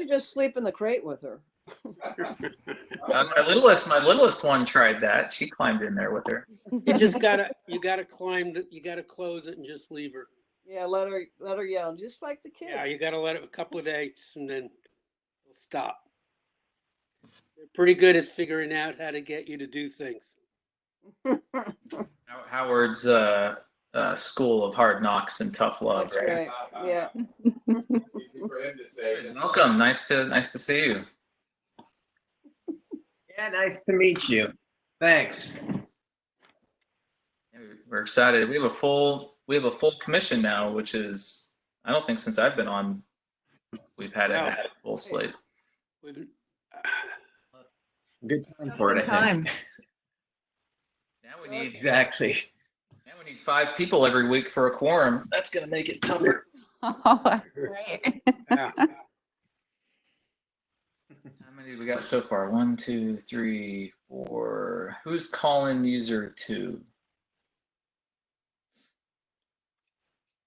should just sleep in the crate with her. My littlest one tried that. She climbed in there with her. You gotta climb you gotta close it and just leave her. Yeah, let her yell, just like the kids. Yeah, you gotta let it a couple of days and then we'll stop. They're pretty good at figuring out how to get you to do things. Howard's school of hard knocks and tough love, That's right? Yeah. Welcome. Nice to see you. Yeah, nice to meet you. Thanks. We're excited. We have a full commission now, which is, I don't think since I've been on we've had a full slate. Good time for it, I think. Now we need exactly. Now we need 5 people every week for a quorum. That's gonna make it tougher. Oh, right. Yeah. How many we got so far? 1, 2, 3, 4. Who's calling user 2?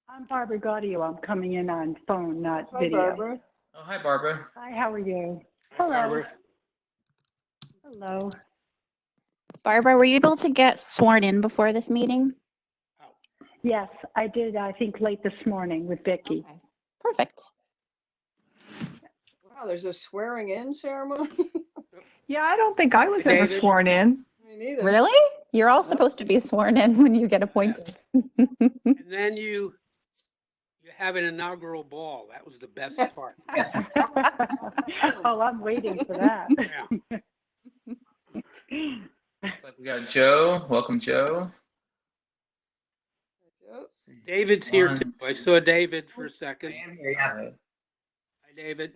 I'm Barbara Gaudio. I'm coming in on phone, not Hi, video. Barbara. Oh, hi, Barbara. Hi, how are you? Hello. Barbara. Hello. Barbara, were you able to get sworn in before this meeting? Yes, I did, I think, late this morning with Vicki. Okay. Perfect. Wow, there's a swearing in ceremony? Yeah, I don't think I was ever David? sworn in. Me neither. Really? You're all supposed to be sworn in when you get appointed. And then you have an inaugural ball. That was the best part. Oh, I'm waiting for that. Yeah. Looks like we got Joe. Welcome, Joe. David's here too. I saw David for a second. I am here, yeah. Hi, David.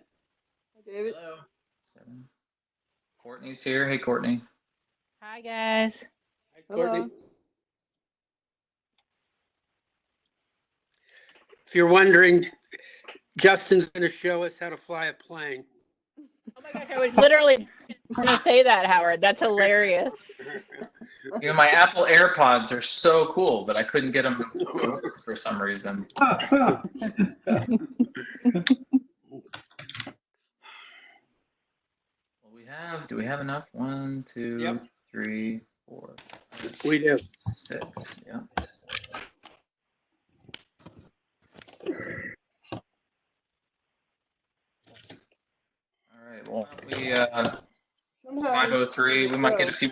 Hi, David. Hello. 7. Courtney's here. Hey, Courtney. Hi, guys. Hi, Courtney. Hello. If you're wondering, Justin's going to show us how to fly a plane. Oh my gosh, I was literally going to say that, Howard. That's hilarious. You know, my Apple AirPods are so cool, but I couldn't get them to work for some reason. Do we have enough? 1, 2, Yep. 3, 4. We do. 6. Yeah. All right. Well, we 5:03. We might get a few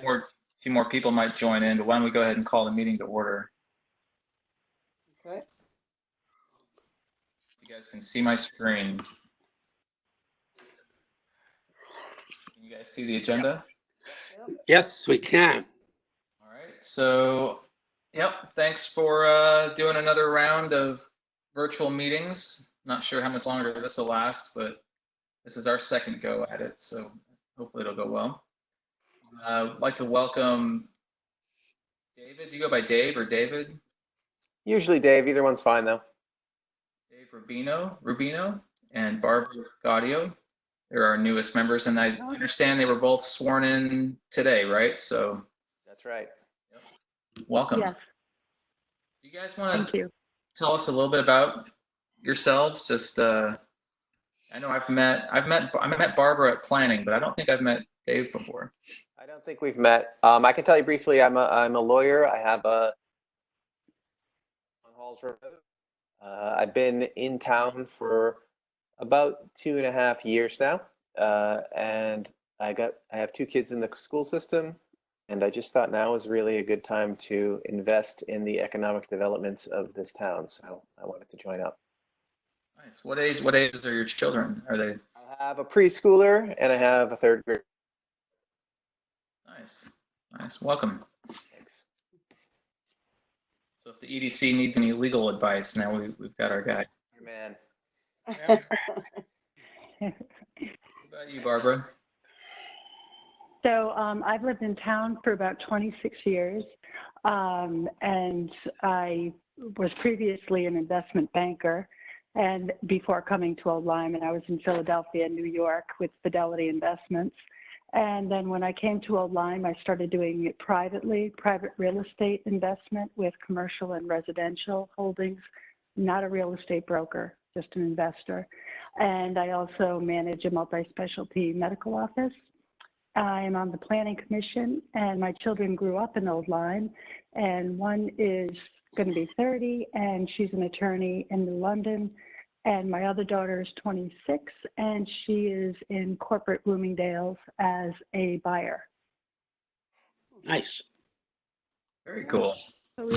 more people might join in, but why don't we go ahead and call the meeting to order? Okay. You guys can see my screen. Can you guys see the agenda? Yes, we can. All right. So, thanks for doing another round of virtual meetings. Not sure how much longer this will last, but this is our second go at it, so hopefully it'll go well. I'd like to welcome David. Do you go by Dave or David? Usually Dave. Either one's fine, though. Dave Rubino, and Barbara Gaudio. They're our newest members, and I understand they were both sworn in today, right? So That's right. welcome. Yes. Do you guys want Thank to you. tell us a little bit about yourselves? Just I know I met Barbara at planning, but I don't think I've met Dave before. I don't think we've met. I can tell you briefly. I'm a lawyer. I have a on Halls Road. I've been in town for about 2.5 years now, and I have 2 kids in the school system, and I just thought now was really a good time to invest in the economic developments of this town. So I wanted to join up. Nice. What ages are your children? Are they? I have a preschooler and I have a 3rd grader. Nice. Welcome. Thanks. So if the EDC needs any legal advice, now we've got our guy. Your man. What about you, Barbara? So I've lived in town for about 26 years, and I was previously an investment banker. And before coming to Old Lyman, I was in Philadelphia and New York with Fidelity Investments. And then when I came to Old Lyme, I started doing it privately, private real estate investment with commercial and residential holdings, not a real estate broker. just an investor. And I also manage a multi-specialty medical office. I'm on the Planning Commission, and my children grew up in Old Lyme, and one is going to be 30, and she's an attorney in New London, and my other daughter is 26, and she is in corporate Bloomingdale's as a buyer. Nice. Very cool. So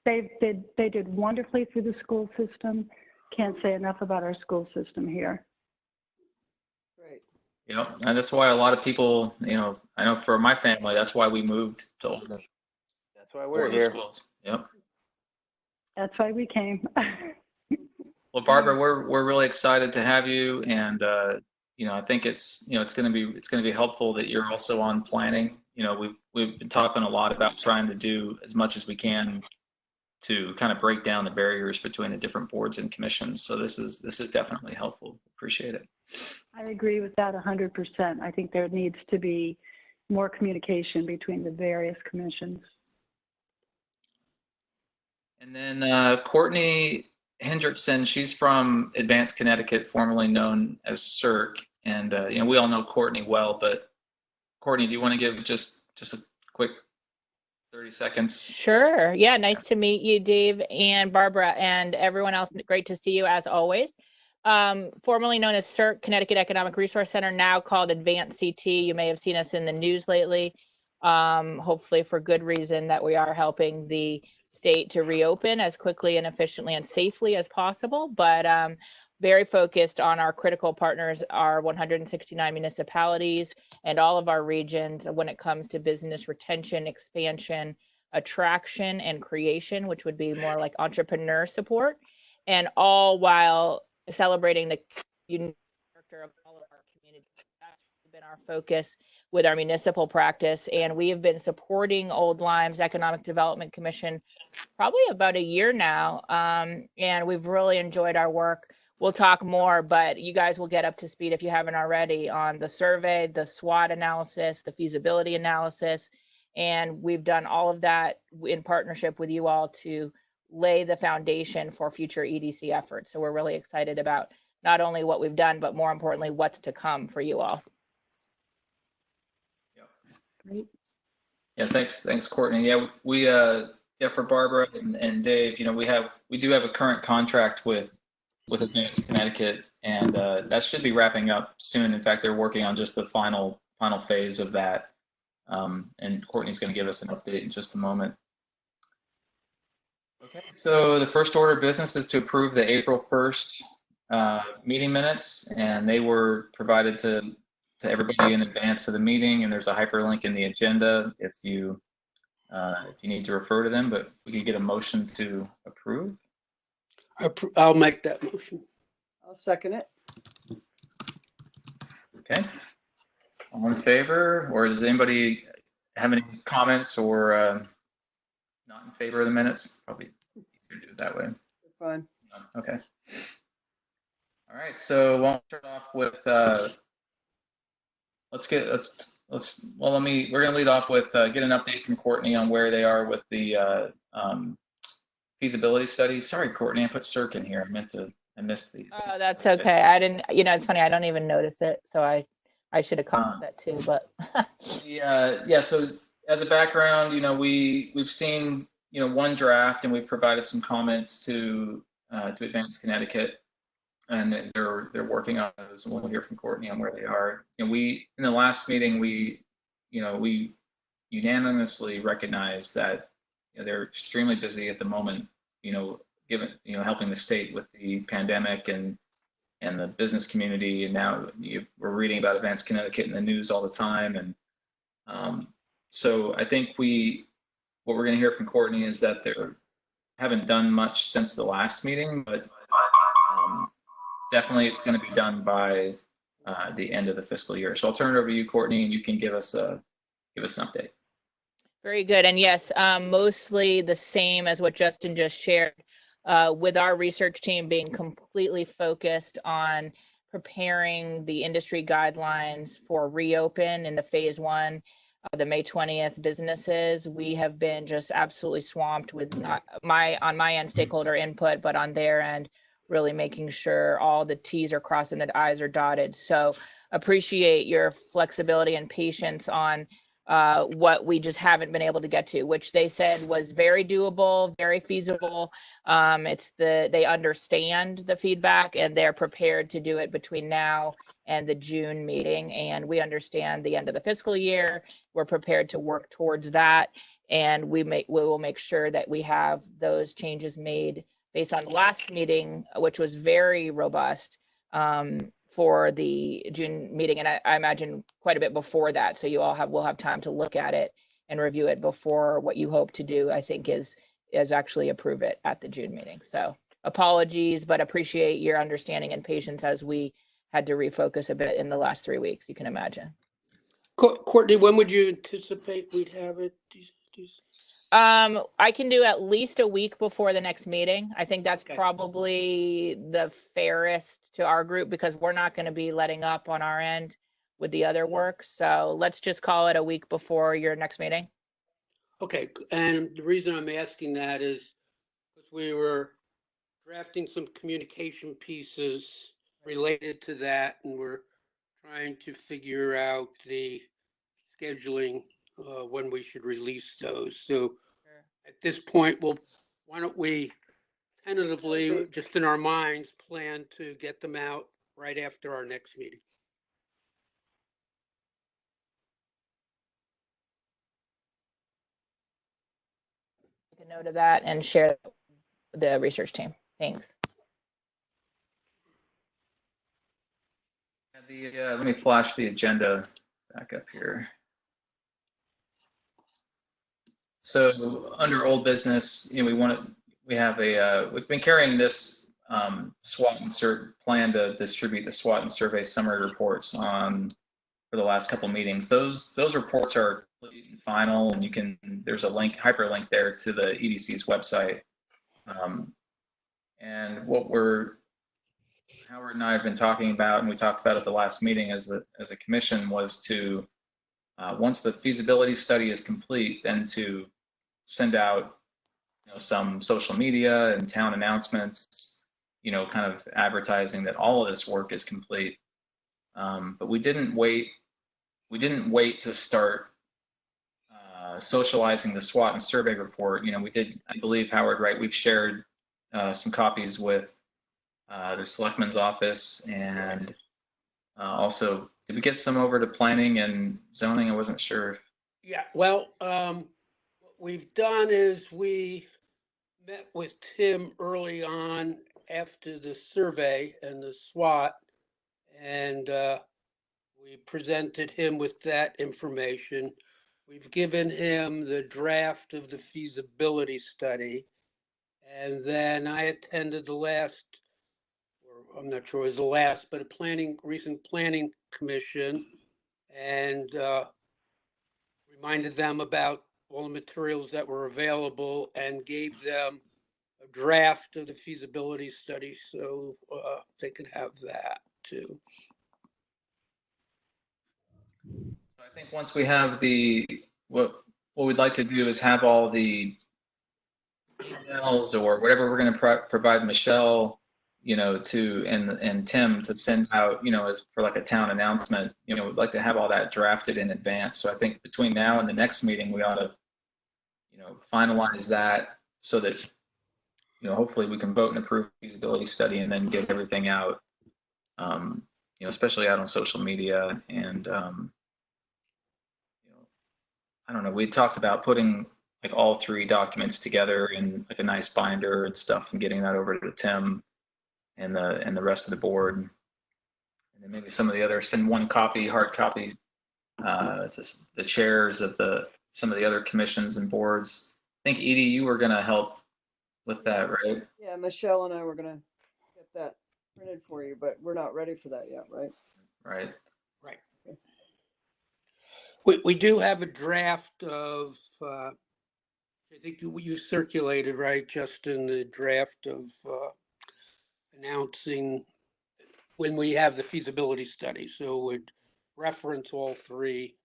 they did wonderfully through the school system. Can't say enough about our school system here. Great. Yep, and that's why a lot of people, you know, I know for my family, that's why we moved to Oldham. That's why we're here. Schools. Yep. That's why we came. Well, Barbara, we're really excited to have you, and you know, I think it's going to be helpful that you're also on planning. You know, we've been talking a lot about trying to do as much as we can to kind of break down the barriers between the different boards and commissions. So this is definitely helpful. Appreciate it. I agree with that 100%. I think there needs to be more communication between the various commissions. And then Courtney Hendrickson, she's from Advanced Connecticut, formerly known as CERC. And you know, we all know Courtney well, but Courtney, do you want to give just a quick 30 seconds? Sure. Yeah. Nice to meet you, Dave and Barbara, and everyone else. Great to see you as always. Formerly known as CERC, Connecticut Economic Resource Center, now called Advanced CT. You may have seen us in the news lately, hopefully for good reason, that we are helping the state to reopen as quickly and efficiently and safely as possible, but very focused on our critical partners, our 169 municipalities and all of our regions when it comes to business retention, expansion, attraction, and creation, which would be more like entrepreneur support, and all while celebrating the unique character of all of our communities. That's been our focus with our municipal practice, and we have been supporting Old Lyme's Economic Development Commission probably about a year now, and we've really enjoyed our work. We'll talk more, but you guys will get up to speed if you haven't already on the survey, the SWOT analysis, the feasibility analysis, and we've done all of that in partnership with you all to lay the foundation for future EDC efforts. So we're really excited about not only what we've done, but more importantly, what's to come for you all. Great. Yeah, thanks, Courtney. Yeah, we for Barbara and Dave, you know, we do have a current contract with Advanced Connecticut, and that should be wrapping up soon. In fact, they're working on just the final phase of that, and Courtney's going to give us an update in just a moment. Okay, so the first order of business is to approve the April 1st meeting minutes, and they were provided to everybody in advance of the meeting, and there's a hyperlink in the agenda if you need to refer to them, but we can get a motion to approve. I'll make that motion. I'll second it. Okay. All in favor, or does anybody have any comments or not in favor of the minutes? Probably easier to do it that way. Fine. Okay. All right. So we'll start off with we're going to lead off with get an update from Courtney on where they are with the feasibility studies. Sorry, Courtney, I put CERC in here. I missed the. Oh, that's okay. I didn't, you know, it's funny. I don't even notice it. So I should have caught that too, but. Yeah. So as a background, you know, we've seen, you know, one draft, and we've provided some comments to Advanced Connecticut, and they're working on those, and we'll hear from Courtney on where they are. And we, in the last meeting, we unanimously recognized that, you know, they're extremely busy at the moment, you know, given, you know, helping the state with the pandemic and the business community. And now we're reading about Advanced Connecticut in the news all the time. And so I think what we're going to hear from Courtney is that they haven't done much since the last meeting, but definitely it's going to be done by the end of the fiscal year. So I'll turn it over to you, Courtney, and you can give us an update. Very good. And yes, mostly the same as what Justin just shared, with our research team being completely focused on preparing the industry guidelines for reopen in the phase 1 of the May 20th businesses. We have been just absolutely swamped with on my end stakeholder input, but on their end, really making sure all the T's are crossed and the I's are dotted. So appreciate your flexibility and patience on what we just haven't been able to get to, which they said was very doable, very feasible. They understand the feedback and they're prepared to do it between now and the June meeting. And we understand the end of the fiscal year. We're prepared to work towards that. And we will make sure that we have those changes made based on the last meeting, which was very robust, for the June meeting. And I imagine quite a bit before that. So you all will have time to look at it and review it before what you hope to do, I think, is actually approve it at the June meeting. So apologies, but appreciate your understanding and patience as we had to refocus a bit in the last 3 weeks, you can imagine. Courtney, when would you anticipate we'd have it? I can do at least a week before the next meeting. I think that's Okay. probably the fairest to our group because we're not going to be letting up on our end with the other work. So let's just call it a week before your next meeting. Okay, and the reason I'm asking that is because we were drafting some communication pieces related to that, and we're trying to figure out the scheduling when we should release those. So at this point, why don't we tentatively, just in our minds, plan to get them out right after our next meeting? Take a note of that and share the research team. Thanks. Let me flash the agenda back up here. So under old business, we've been carrying this SWOT and CERT plan to distribute the SWOT and survey summary reports for the last couple meetings. Those reports are complete and final, and there's a hyperlink there to the EDC's website. And what Howard and I have been talking about, and we talked about at the last meeting as a commission, was to once the feasibility study is complete, then to send out some social media and town announcements, kind of advertising that all of this work is complete. But we didn't wait to start socializing the SWOT and survey report. We did, I believe, Howard, right? We've shared some copies with the selectman's office, and also, did we get some over to planning and zoning? I wasn't sure. Yeah, well, what we've done is we met with Tim early on after the survey and the SWOT, and we presented him with that information. We've given him the draft of the feasibility study, and then I attended the last, or I'm not sure it was the last, but recent planning commission, and reminded them about all the materials that were available and gave them a draft of the feasibility study so they could have that too. So I think once we have what we'd like to do is have all the emails or whatever we're going to provide Michelle, and Tim to send out, as for like a town announcement. We'd like to have all that drafted in advance. So I think between now and the next meeting, we ought to, finalize that so that, hopefully we can vote and approve feasibility study and then get everything out, especially out on social media. And, I don't know, we talked about putting like all three documents together in like a nice binder and stuff and getting that over to Tim and the rest of the board. And then maybe some of the others, send one copy, hard copy, to the chairs of some of the other commissions and boards. I think, Edie, you were going to help with that, right? Yeah, Michelle and I were gonna get that printed for you, but we're not ready for that yet, right? Right. Right. We do have a draft of, I think you circulated, right, Justin, the draft of announcing when we have the feasibility study. So we'd reference all three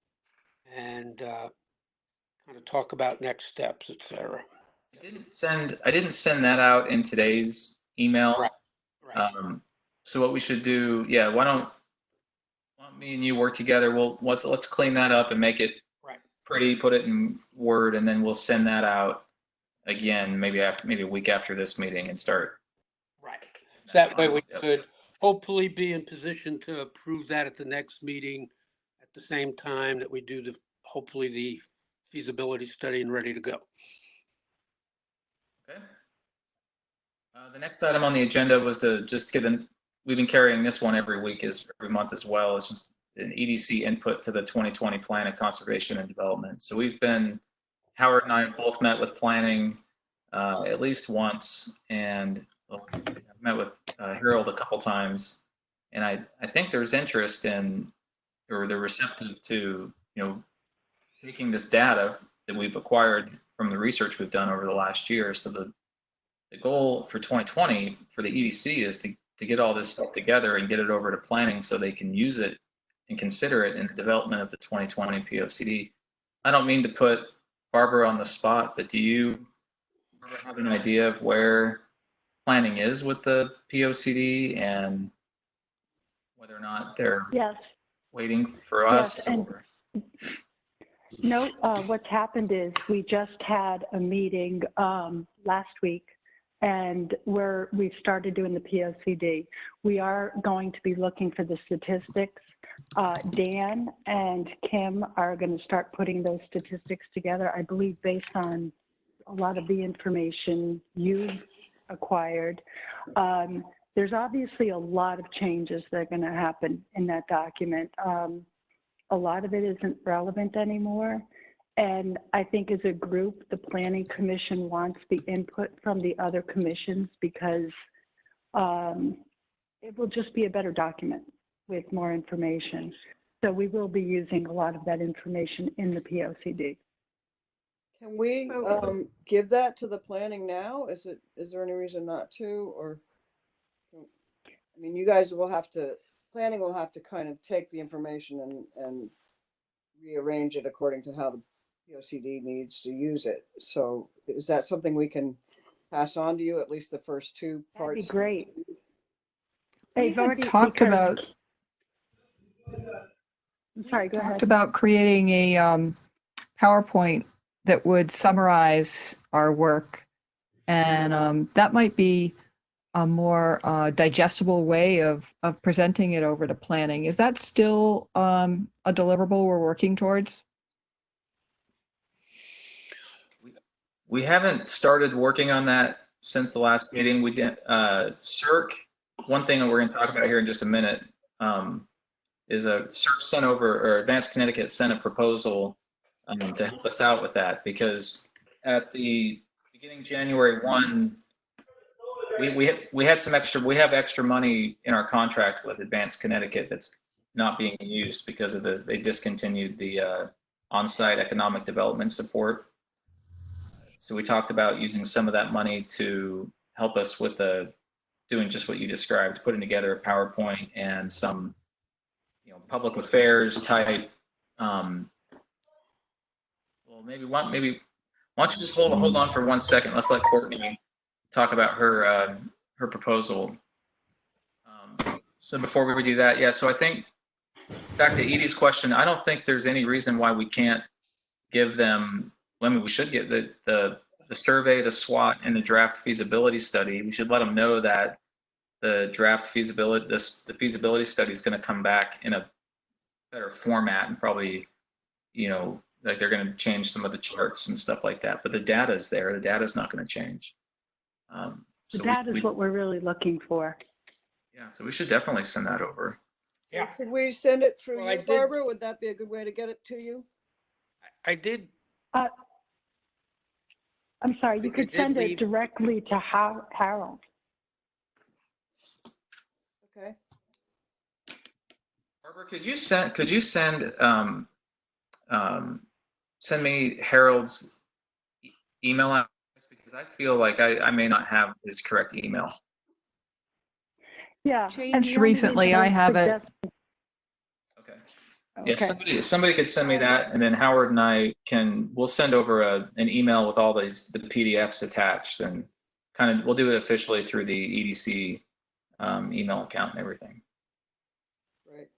and kind of talk about next steps, et cetera. I didn't send that out in today's email. So what we should do, yeah, why don't me and you work together? Let's clean that up and make it Right. pretty, put it in Word, and then we'll send that out again, maybe a week after this meeting and start. Right. So that way we Yep. could hopefully be in position to approve that at the next meeting at the same time that we do hopefully the feasibility study and ready to go. Okay. The next item on the agenda was to just we've been carrying this one every month as well. It's just an EDC input to the 2020 Plan of Conservation and Development. So Howard and I have both met with planning at least once, and I've met with Harold a couple times. And I think there's interest in, or they're receptive to, taking this data that we've acquired from the research we've done over the last year. So the goal for 2020 for the EDC is to get all this stuff together and get it over to planning so they can use it and consider it in the development of the 2020 POCD. I don't mean to put Barbara on the spot, but do you have an idea of where planning is with the POCD and whether or not they're waiting for us? Yes, no, what's happened is we just had a meeting last week, and we've started doing the POCD. We are going to be looking for the statistics. Dan and Kim are going to start putting those statistics together, I believe, based on a lot of the information you've acquired. There's obviously a lot of changes that are going to happen in that document. A lot of it isn't relevant anymore. And I think as a group, the Planning Commission wants the input from the other commissions because it will just be a better document with more information. So we will be using a lot of that information in the POCD. Can we give that to the planning now? Is there any reason not to? Or, I mean, you guys planning will have to kind of take the information and rearrange it according to how the POCD needs to use it. So is that something we can pass on to you, at least the first two parts? That'd be great. We had talked about. I'm sorry, go ahead. Talked about creating a PowerPoint that would summarize our work, and that might be a more digestible way of presenting it over to planning. Is that still a deliverable we're working towards? We haven't started working on that since the last meeting. We did CERC. One thing that we're going to talk about here in just a minute is a CERC sent over, or Advanced Connecticut sent a proposal to help us out with that, because at the beginning January 1, we had some extra. We have extra money in our contract with Advanced Connecticut that's not being used because of they discontinued the on-site economic development support. So we talked about using some of that money to help us with doing just what you described, putting together a PowerPoint and some, public affairs type. Well, maybe why don't you just hold on for 1 second? Let's let Courtney talk about her proposal. So before we do that, so I think back to Edie's question, I don't think there's any reason why we can't give them. I mean, we should get the survey, the SWOT, and the draft feasibility study. We should let them know that the draft feasibility, the feasibility study is going to come back in a better format, and probably, like they're going to change some of the charts and stuff like that. But the data is there. The data is not going to change. So that is what we're really looking for. Yeah, so we should definitely send that over. Yeah. Should we send it through you, Barbara? Would that be a good way to get it to you? I did. I'm sorry, you could send it directly to Harold. Okay. Barbara, could you send me Harold's email address, because I feel like I may not have his correct email. Yeah. Changed recently. I have it. Okay. Yeah, if somebody could send me that, and then Howard and we'll send over an email with all the PDFs attached, and we'll do it officially through the EDC email account and everything. Right.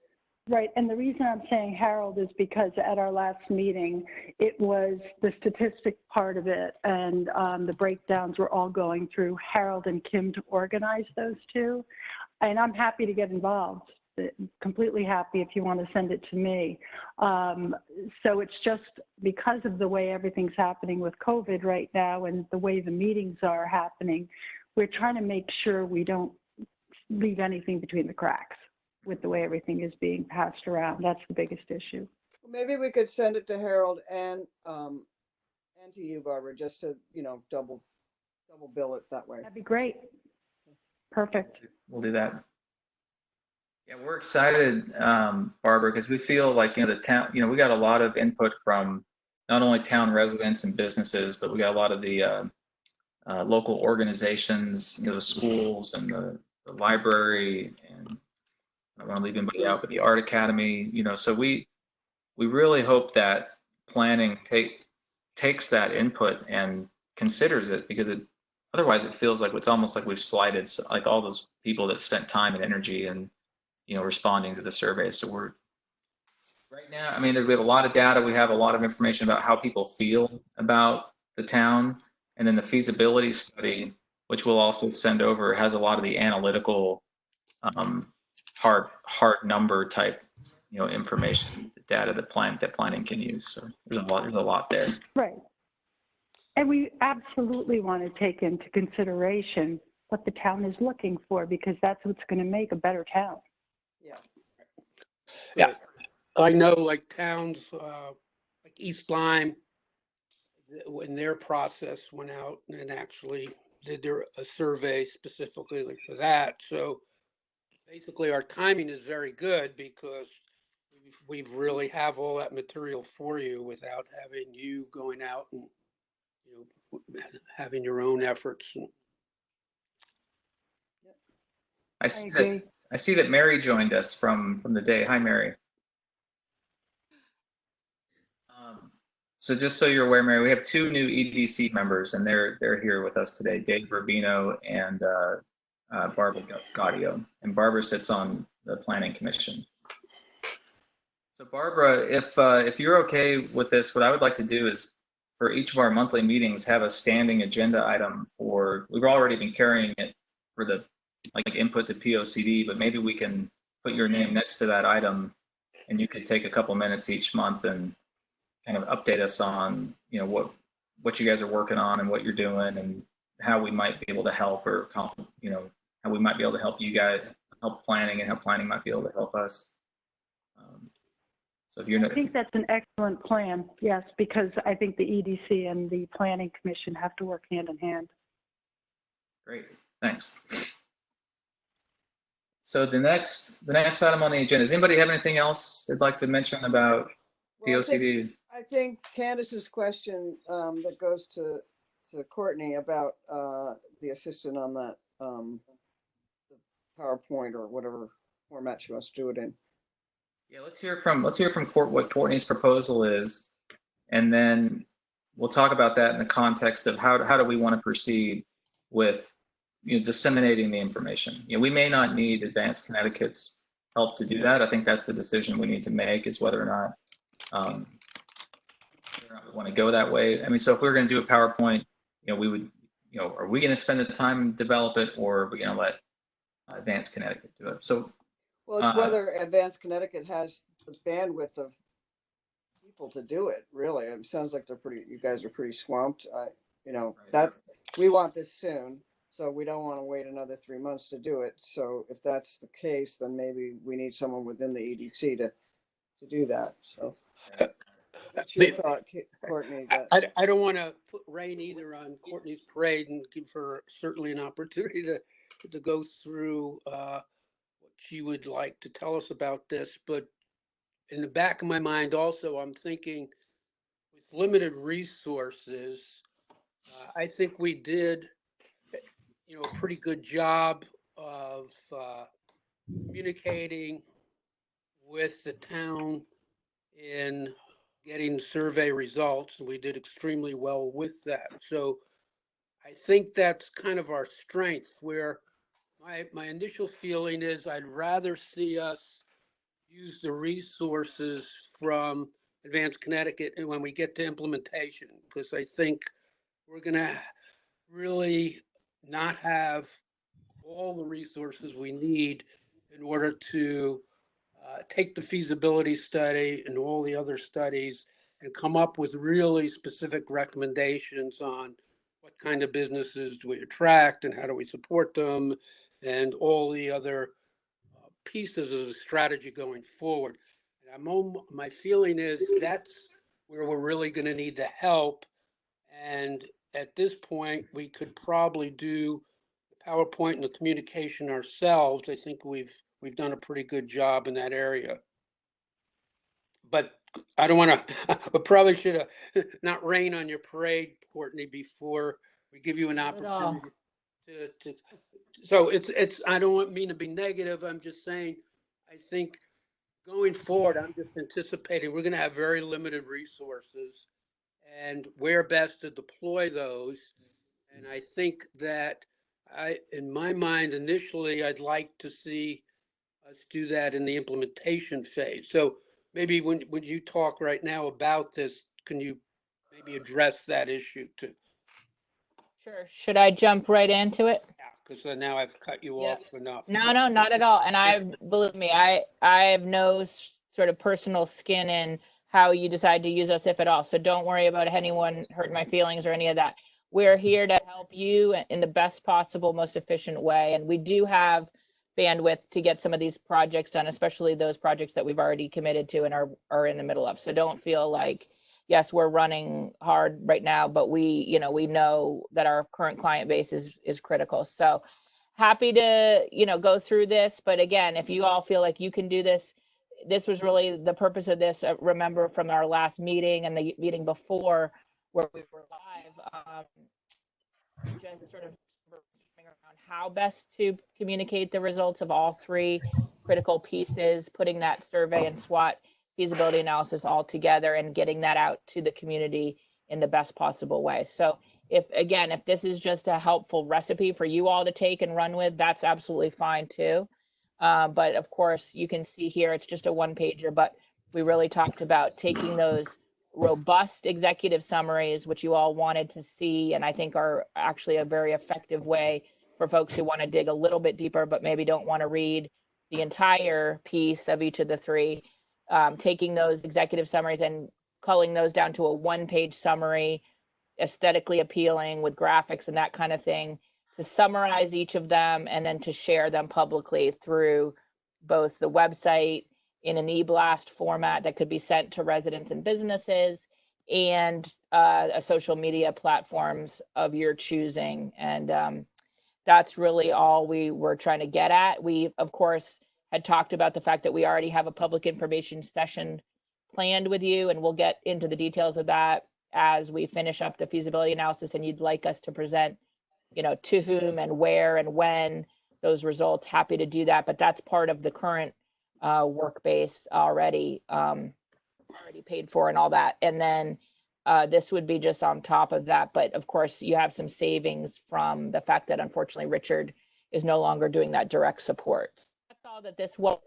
Right, and the reason I'm saying Harold is because at our last meeting, it was the statistic part of it, and the breakdowns were all going through Harold and Kim to organize those two. And I'm happy to get involved, completely happy if you want to send it to me. So it's just because of the way everything's happening with COVID right now and the way the meetings are happening, we're trying to make sure we don't leave anything between the cracks with the way everything is being passed around. That's the biggest issue. Maybe we could send it to Harold and to you, Barbara, just to, you know, double bill it that way. That'd be great. Perfect. We'll do that. Yeah, we're excited, Barbara, because we feel like, you know, the town, you know, we got a lot of input from not only town residents and businesses, but we got a lot of the local organizations, you know, the schools and the library, and I don't want to leave anybody out, but the Art Academy, you know, so we really hope that planning takes that input and considers it, because otherwise it feels like it's almost like we've slighted like all those people that spent time and energy and, you know, responding to the survey. So we're right now, I mean, we have a lot of data. We have a lot of information about how people feel about the town. And then the feasibility study, which we'll also send over, has a lot of the analytical hard number type, you know, information, the data that planning can use. So there's a lot there. Right. And we absolutely want to take into consideration what the town is looking for, because that's what's going to make a better town. Yeah. Yeah. I know, like towns like East Lyme, when their process went out and actually did a survey specifically for that. So basically our timing is very good, because we've really have all that material for you without having you going out and, you know, having your own efforts. I see that Mary joined us from the day. Hi, Mary. So just so you're aware, Mary, we have 2 new EDC members, and they're here with us today, Dave Rubino and Barbara Gaudio. And Barbara sits on the Planning Commission. So Barbara, if you're okay with this, what I would like to do is, for each of our monthly meetings, have a standing agenda item we've already been carrying it for the like input to POCD, but maybe we can put your name next to that item, and you could take a couple minutes each month and kind of update us on, you know, what you guys are working on and what you're doing and how we might be able to help, or, you know, how we might be able to help you guys, help planning, and how planning might be able to help us. So if you're, I think that's an excellent plan. Yes, because I think the EDC and the Planning Commission have to work hand in hand. Great, thanks. So the next item on the agenda, does anybody have anything else they'd like to mention about POCD? I think Candace's question that goes to Courtney about the assistant on that the PowerPoint or whatever format she wants to do it in. Yeah, let's hear from what Courtney's proposal is, and then we'll talk about that in the context of how do we want to proceed with, you know, disseminating the information. You know, we may not need Advanced Connecticut's help to do that. I think that's the decision we need to make, is whether or not we want to go that way. I mean, so if we were going to do a PowerPoint, you know, we would, you know, are we going to spend the time and develop it, or are we going to let Advanced Connecticut do it? So, well, it's whether Advanced Connecticut has the bandwidth of people to do it. Really, it sounds like you guys are pretty swamped. You know, we want this soon, so we don't want to wait another 3 months to do it. So if that's the case, then maybe we need someone within the EDC to do that. So. What's your thought, Courtney? I don't want to put rain either on Courtney's parade, and give her certainly an opportunity to go through what she would like to tell us about this. But in the back of my mind also, I'm thinking with limited resources, I think we did, you know, a pretty good job of communicating with the town in getting survey results, and we did extremely well with that. So I think that's kind of our strength, where My initial feeling is I'd rather see us use the resources from Advanced Connecticut and when we get to implementation, because I think we're gonna really not have all the resources we need in order to take the feasibility study and all the other studies and come up with really specific recommendations on what kind of businesses do we attract and how do we support them and all the other pieces of the strategy going forward. And my feeling is that's where we're really going to need the help. And at this point, we could probably do the PowerPoint and the communication ourselves. I think we've done a pretty good job in that area. But I don't want to, I probably should have not rain on your parade, Courtney, before we give you an opportunity to so I don't mean to be negative. I'm just saying, I think going forward, I'm just anticipating we're going to have very limited resources and where best to deploy those. And I think that in my mind, initially, I'd like to see us do that in the implementation phase. So maybe when you talk right now about this, can you maybe address that issue too? Sure. Should I jump right into it? Yeah, because now I've cut you Yep. off enough. No, no, not at all. And believe me, I have no sort of personal skin in how you decide to use us, if at all. So don't worry about anyone hurting my feelings or any of that. We're here to help you in the best possible, most efficient way. And we do have bandwidth to get some of these projects done, especially those projects that we've already committed to and are in the middle of. So don't feel like, yes, we're running hard right now, but we know that our current client base is critical. So happy to, go through this. But again, if you all feel like you can do this, this was really the purpose of this. Remember from our last meeting and the meeting before where we were live, just sort of around how best to communicate the results of all three critical pieces, putting that survey and SWOT feasibility analysis all together and getting that out to the community in the best possible way. So if this is just a helpful recipe for you all to take and run with, that's absolutely fine too. But of course, you can see here, it's just a one-pager, but we really talked about taking those robust executive summaries, which you all wanted to see, and I think are actually a very effective way for folks who want to dig a little bit deeper, but maybe don't want to read the entire piece of each of the three. Taking those executive summaries and culling those down to a one-page summary, aesthetically appealing with graphics and that kind of thing, to summarize each of them and then to share them publicly through both the website in an e-blast format that could be sent to residents and businesses and a social media platforms of your choosing. And that's really all we were trying to get at. We, of course, had talked about the fact that we already have a public information session planned with you, and we'll get into the details of that as we finish up the feasibility analysis, and you'd like us to present, to whom and where and when those results, happy to do that. But that's part of the current work base already paid for and all that. And then this would be just on top of that. But of course, you have some savings from the fact that unfortunately Richard is no longer doing that direct support. That's all that this was.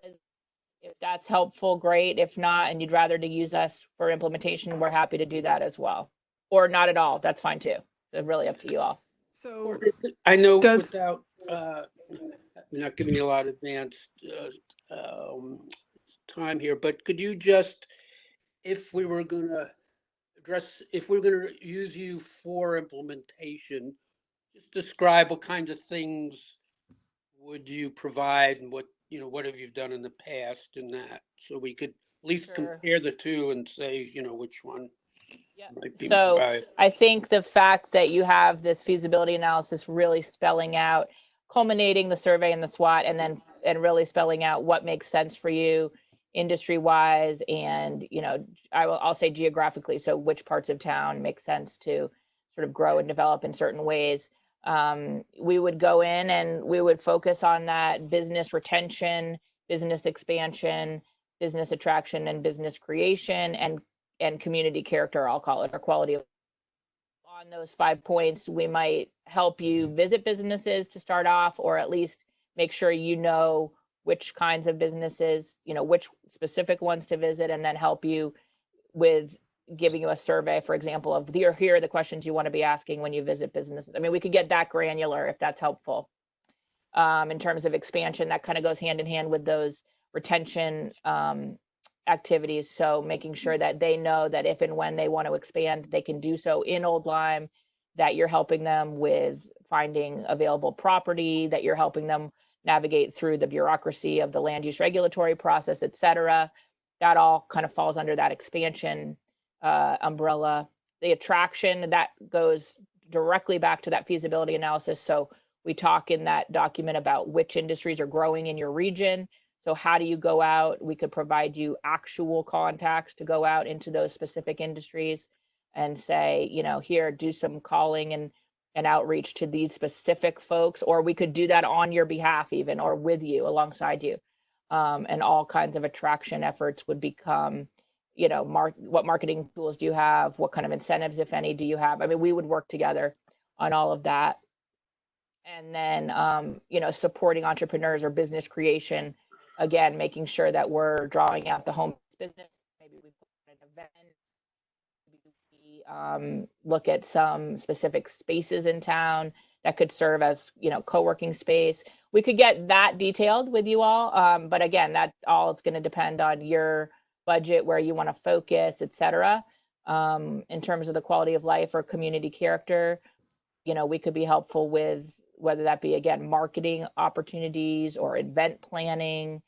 If that's helpful, great. If not, and you'd rather to use us for implementation, we're happy to do that as well. Or not at all, that's fine too. It's really up to you all. So I know without not giving you a lot of advanced time here, but could you just, if we were going to use you for implementation, just describe what kinds of things would you provide and what have you done in the past in that, so we could at least compare the two and say, which one might be So valuable. I think the fact that you have this feasibility analysis really spelling out, culminating the survey and the SWOT, and really spelling out what makes sense for you industry wise, and I'll say geographically, so which parts of town make sense to sort of grow and develop in certain ways. We would go in and we would focus on that business retention, business expansion, business attraction, and business creation, and community character, I'll call it, or quality of. On those 5 points, we might help you visit businesses to start off, or at least make sure you know which kinds of businesses, which specific ones to visit, and then help you with giving you a survey, for example, of here are the questions you want to be asking when you visit businesses. I mean, we could get that granular if that's helpful. In terms of expansion, that kind of goes hand in hand with those retention activities. So making sure that they know that if and when they want to expand, they can do so in Old Lyme, that you're helping them with finding available property, that you're helping them navigate through the bureaucracy of the land use regulatory process, et cetera. That all kind of falls under that expansion umbrella. The attraction, that goes directly back to that feasibility analysis. So we talk in that document about which industries are growing in your region. So how do you go out? We could provide you actual contacts to go out into those specific industries and say, here, do some calling and outreach to these specific folks, or we could do that on your behalf even, or with you, alongside you. And all kinds of attraction efforts would become, what marketing tools do you have? What kind of incentives, if any, do you have? I mean, we would work together on all of that. And then, supporting entrepreneurs or business creation, again, making sure that we're drawing out the home business. Maybe we put an event, maybe we look at some specific spaces in town that could serve as, co-working space. We could get that detailed with you all. But again, that all is going to depend on your budget, where you want to focus, et cetera. In terms of the quality of life or community character, we could be helpful with whether that be, again, marketing opportunities or event planning,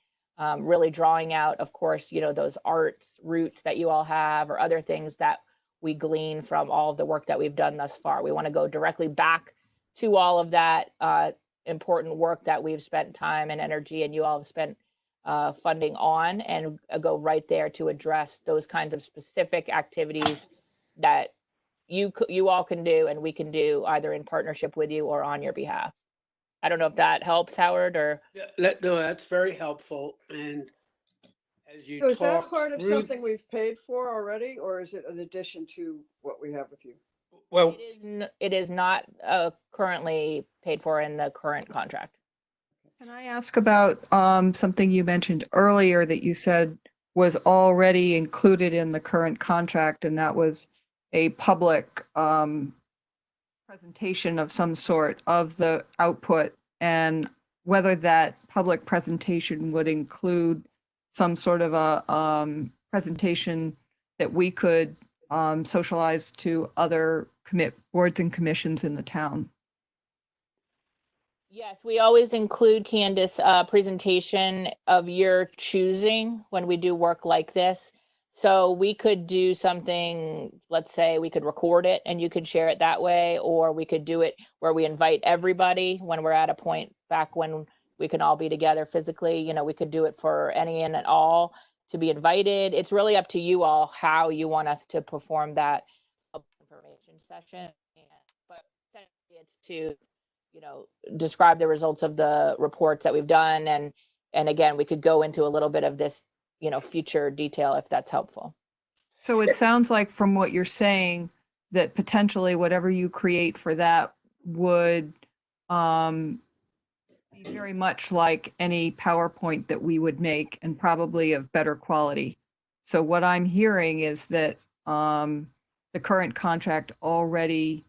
really drawing out, of course, those arts roots that you all have, or other things that we glean from all of the work that we've done thus far. We want to go directly back to all of that important work that we've spent time and energy, and you all have spent funding on, and go right there to address those kinds of specific activities that you all can do, and we can do either in partnership with you or on your behalf. I don't know if that helps, Howard, or. Yeah, no, that's very helpful. And as you So is that talk part of through, something we've paid for already, or is it an addition to what we have with you? well, It is not currently paid for in the current contract. Can I ask about something you mentioned earlier that you said was already included in the current contract, and that was a public presentation of some sort of the output, and whether that public presentation would include some sort of a presentation that we could socialize to other boards and commissions in the town. Yes, we always include, Candace, a presentation of your choosing when we do work like this. So we could do something, let's say we could record it and you could share it that way, or we could do it where we invite everybody when we're at a point back when we can all be together physically. We could do it for any and all to be invited. It's really up to you all how you want us to perform that information session. But it's to describe the results of the reports that we've done. And again, we could go into a little bit of this, future detail if that's helpful. So it sounds like from what you're saying that potentially whatever you create for that would be very much like any PowerPoint that we would make, and probably of better quality. So what I'm hearing is that the current contract already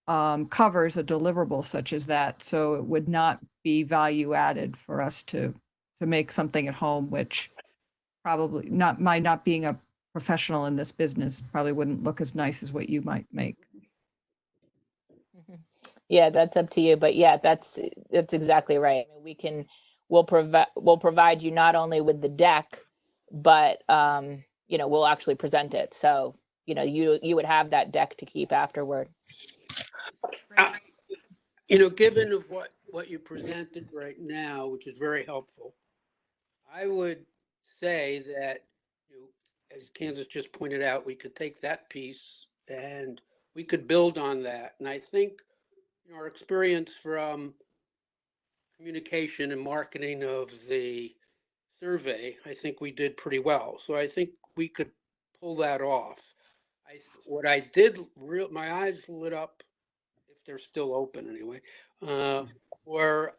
covers a deliverable such as that, so it would not be value added for us to make something at home, which probably not being a professional in this business probably wouldn't look as nice as what you might make. Yeah, that's up to you, but yeah, that's exactly right. I mean, we'll provide you not only with the deck, but we'll actually present it. So you would have that deck to keep afterward. Given of what you presented right now, which is very helpful, I would say that, as Candace just pointed out, we could take that piece and we could build on that. And I think our experience from communication and marketing of the survey, I think we did pretty well. So I think we could pull that off. What I did, my eyes lit up, if they're still open anyway, were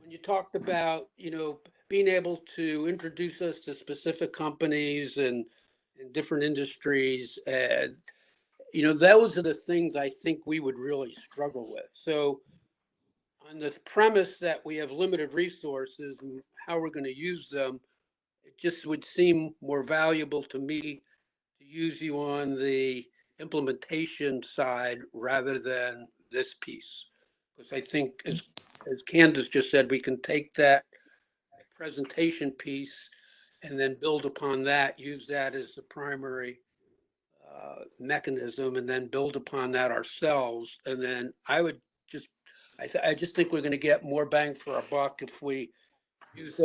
when you talked about, being able to introduce us to specific companies and different industries, and, those are the things I think we would really struggle with. So on the premise that we have limited resources and how we're going to use them, it just would seem more valuable to me to use you on the implementation side rather than this piece. Because I think, as Candace just said, we can take that presentation piece and then build upon that, use that as the primary mechanism, and then build upon that ourselves. And then I just think we're going to get more bang for our buck if we use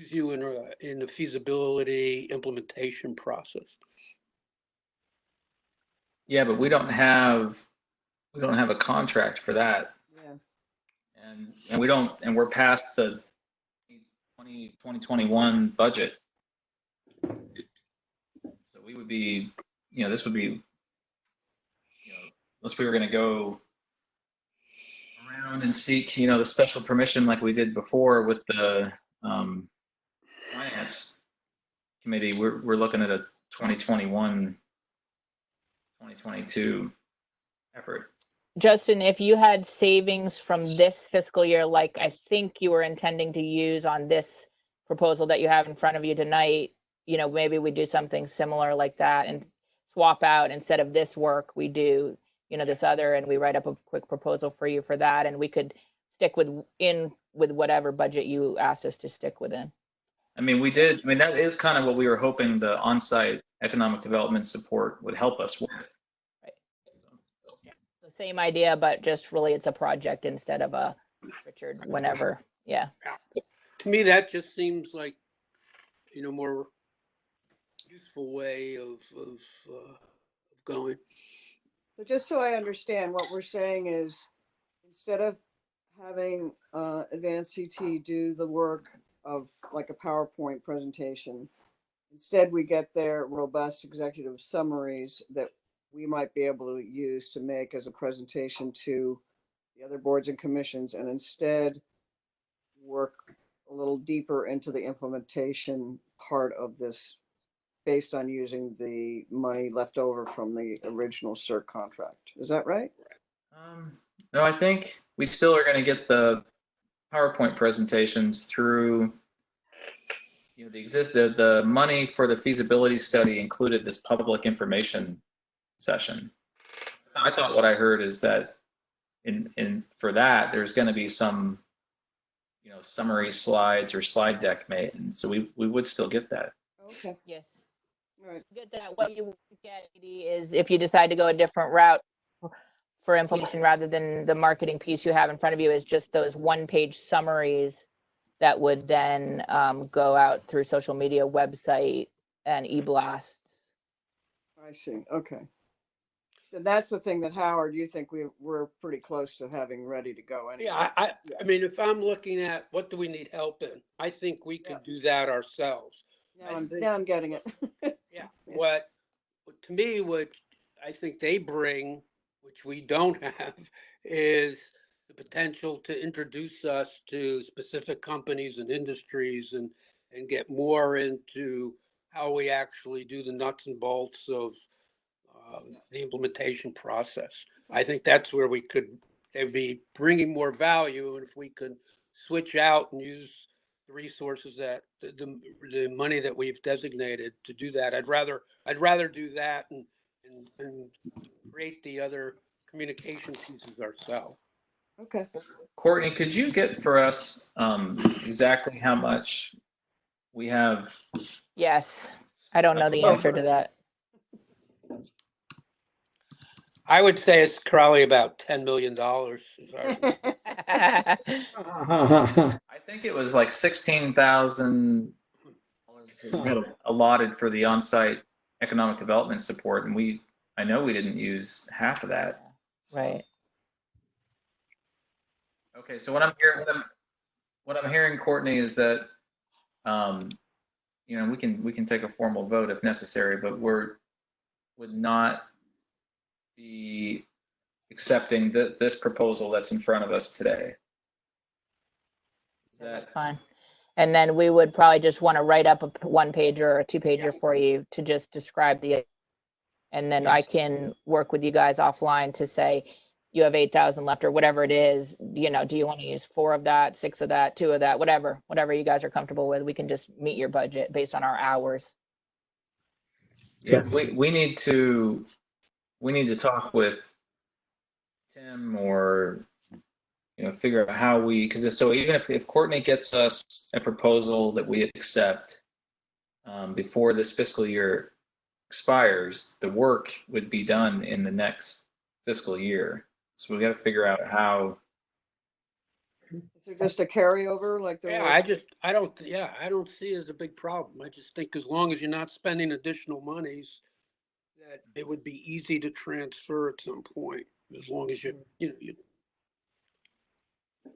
you in the feasibility implementation process. Yeah, but we don't have a contract for that. Yeah. And we don't, and we're past the 2021 budget. So we would be, this would be, unless we were going to go around and seek, the special permission like we did before with the finance committee, we're looking at a 2021, 2022 effort. Justin, if you had savings from this fiscal year, like I think you were intending to use on this proposal that you have in front of you tonight, maybe we do something similar like that and swap out, instead of this work, we do, this other, and we write up a quick proposal for you for that, and we could stick with whatever budget you asked us to stick within. I mean, that is kind of what we were hoping the on-site economic development support would help us with. Right. The same idea, but just really it's a project instead of a Richard whenever. Yeah. To me, that just seems like, more useful way of going. So just so I understand, what we're saying is, instead of having Advanced CT do the work of like a PowerPoint presentation, instead we get their robust executive summaries that we might be able to use to make as a presentation to the other boards and commissions, and instead work a little deeper into the implementation part of this based on using the money left over from the original CERT contract. Is that right? No, I think we still are going to get the PowerPoint presentations through, the money for the feasibility study included this public information session. I thought what I heard is that for that, there's going to be some, summary slides or slide deck made. And so we would still get that. Okay. Yes. All right. Get that. What you get is, if you decide to go a different route for implementation rather than the marketing piece you have in front of you, is just those one-page summaries that would then go out through social media, website, and e-blasts. I see. Okay. So that's the thing that, Howard, you think we're pretty close to having ready to go anyway. Yeah, I mean, if I'm looking at what do we need help in, I think we could do that ourselves. Now I'm getting it. Yeah. What to me, what I think they bring, which we don't have, is the potential to introduce us to specific companies and industries and get more into how we actually do the nuts and bolts of the implementation process. I think that's where they'd be bringing more value. And if we could switch out and use the resources that the money that we've designated to do that, I'd rather do that and create the other communication pieces ourselves. Okay. Courtney, could you get for us exactly how much we have? Yes. I don't know the answer to that. I would say it's probably about $10 million. I think it was like $16,000 allotted for the on-site economic development support, and I know we didn't use half of that. So. Right. Okay, so what I'm hearing, Courtney, is that we can take a formal vote if necessary, but would not be accepting this proposal that's in front of us today. Is That's that, fine. And then we would probably just want to write up a one pager or a two pager Yeah. for you to just describe the, and then Yeah. I can work with you guys offline to say, you have 8,000 left or whatever it is, you know, do you want to use 4 of that, 6 of that, 2 of that, whatever you guys are comfortable with, we can just meet your budget based on our hours. yeah, we need to talk with Tim, or figure out how we, because so even if Courtney gets us a proposal that we accept before this fiscal year expires, the work would be done in the next fiscal year. So we got to figure out how. Is there just a carryover like there Yeah, was? I don't see it as a big problem. I just think as long as you're not spending additional monies, that it would be easy to transfer at some point, as long as you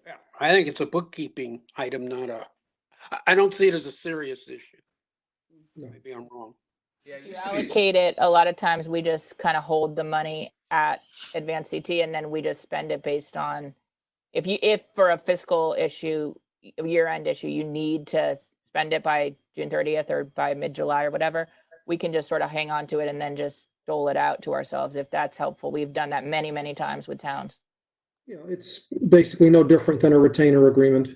yeah, I think it's a bookkeeping item, I don't see it as a serious issue. Maybe I'm wrong. Yeah, If you allocate it, a lot of times we just kind of hold the money at Advanced CT and then we just spend it based on, if for a fiscal issue, year-end issue, you need to spend it by June 30th or by mid-July or whatever, we can just sort of hang on to it and then just dole it out to ourselves if that's helpful. We've done that many, many times with towns. Yeah, it's basically no different than a retainer agreement.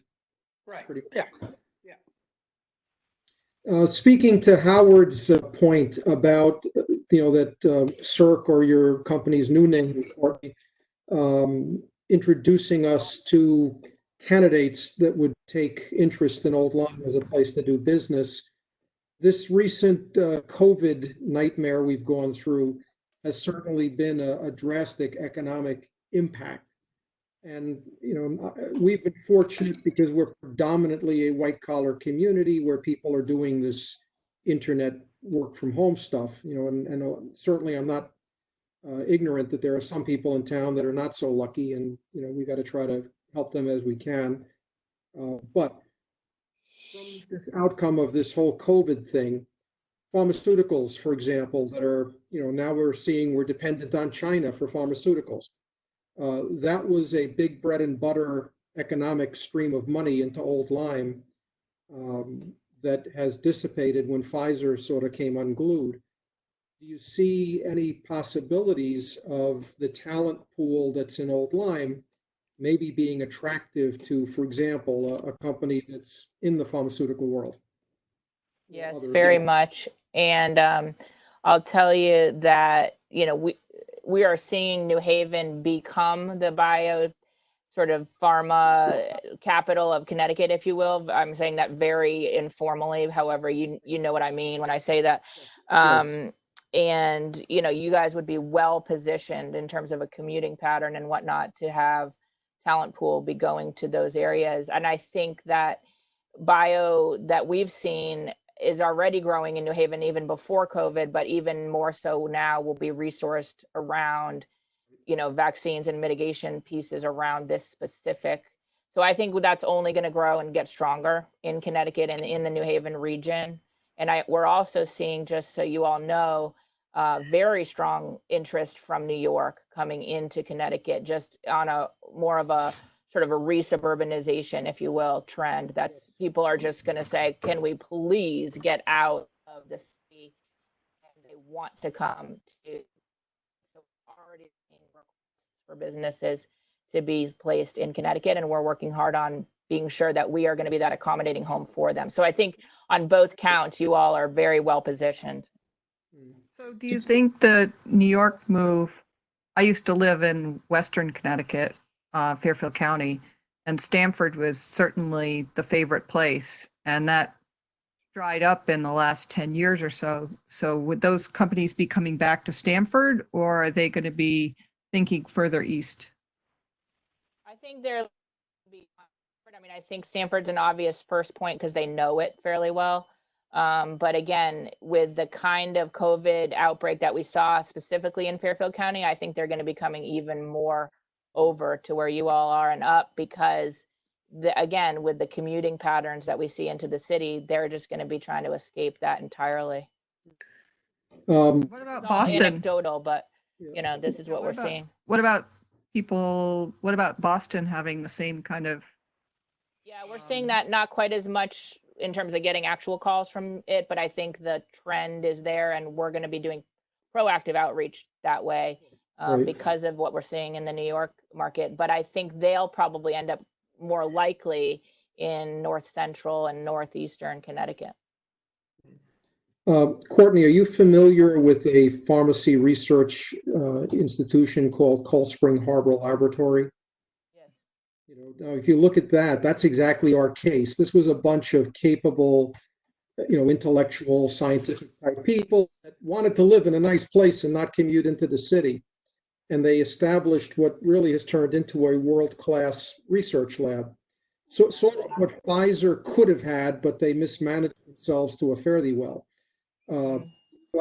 Right. Pretty Yeah. Speaking to Howard's point about, that CERC, or your company's new name, Courtney, introducing us to candidates that would take interest in Old Lyme as a place to do business. This recent COVID nightmare we've gone through has certainly been a drastic economic impact. And, we've been fortunate because we're predominantly a white collar community where people are doing this internet work from home stuff, and certainly I'm not ignorant that there are some people in town that are not so lucky, and, we got to try to help them as we can. But from this outcome of this whole COVID thing, pharmaceuticals, for example, that are, now we're seeing we're dependent on China for pharmaceuticals. That was a big bread and butter economic stream of money into Old Lyme that has dissipated when Pfizer sort of came unglued. Do you see any possibilities of the talent pool that's in Old Lyme maybe being attractive to, for example, a company that's in the pharmaceutical world? Yes, very much. And I'll tell you that, we are seeing New Haven become the bio sort of pharma capital of Connecticut, if you will. I'm saying that very informally. However, you know what I mean when I say that. Yes. And, you guys would be well positioned in terms of a commuting pattern and whatnot to have talent pool be going to those areas. And I think that bio that we've seen is already growing in New Haven even before COVID, but even more so now will be resourced around, vaccines and mitigation pieces around this specific. So I think that's only going to grow and get stronger in Connecticut and in the New Haven region. And we're also seeing, just so you all know, very strong interest from New York coming into Connecticut, just on a more of a sort of a re-suburbanization, if you will, trend. That's people are just going to say, can we please get out of the city? And they want to come to. So already seeing requests for businesses to be placed in Connecticut, and we're working hard on being sure that we are going to be that accommodating home for them. So I think on both counts, you all are very well positioned. So do you think the New York move, I used to live in Western Connecticut, Fairfield County, and Stamford was certainly the favorite place, and that dried up in the last 10 years or so. So would those companies be coming back to Stamford, or are they going to be thinking further east? I think they're, I think Stamford's an obvious first point because they know it fairly well. But again, with the kind of COVID outbreak that we saw specifically in Fairfield County, I think they're going to be coming even more over to where you all are and up, because again, with the commuting patterns that we see into the city, they're just going to be trying to escape that entirely. What about Boston? Anecdotal, but this is what we're seeing. What about Boston having the same kind of Yeah, we're seeing that not quite as much in terms of getting actual calls from it, but I think the trend is there, and we're going to be doing proactive outreach that way Right. because of what we're seeing in the New York market. But I think they'll probably end up more likely in North Central and Northeastern Connecticut. Courtney, are you familiar with a pharmacy research institution called Cold Spring Harbor Laboratory? Yes. You know, now if you look at that, that's exactly our case. This was a bunch of capable, intellectual, scientific type people that wanted to live in a nice place and not commute into the city. And they established what really has turned into a world-class research lab. So sort of what Pfizer could have had, but they mismanaged themselves to a fairly well. So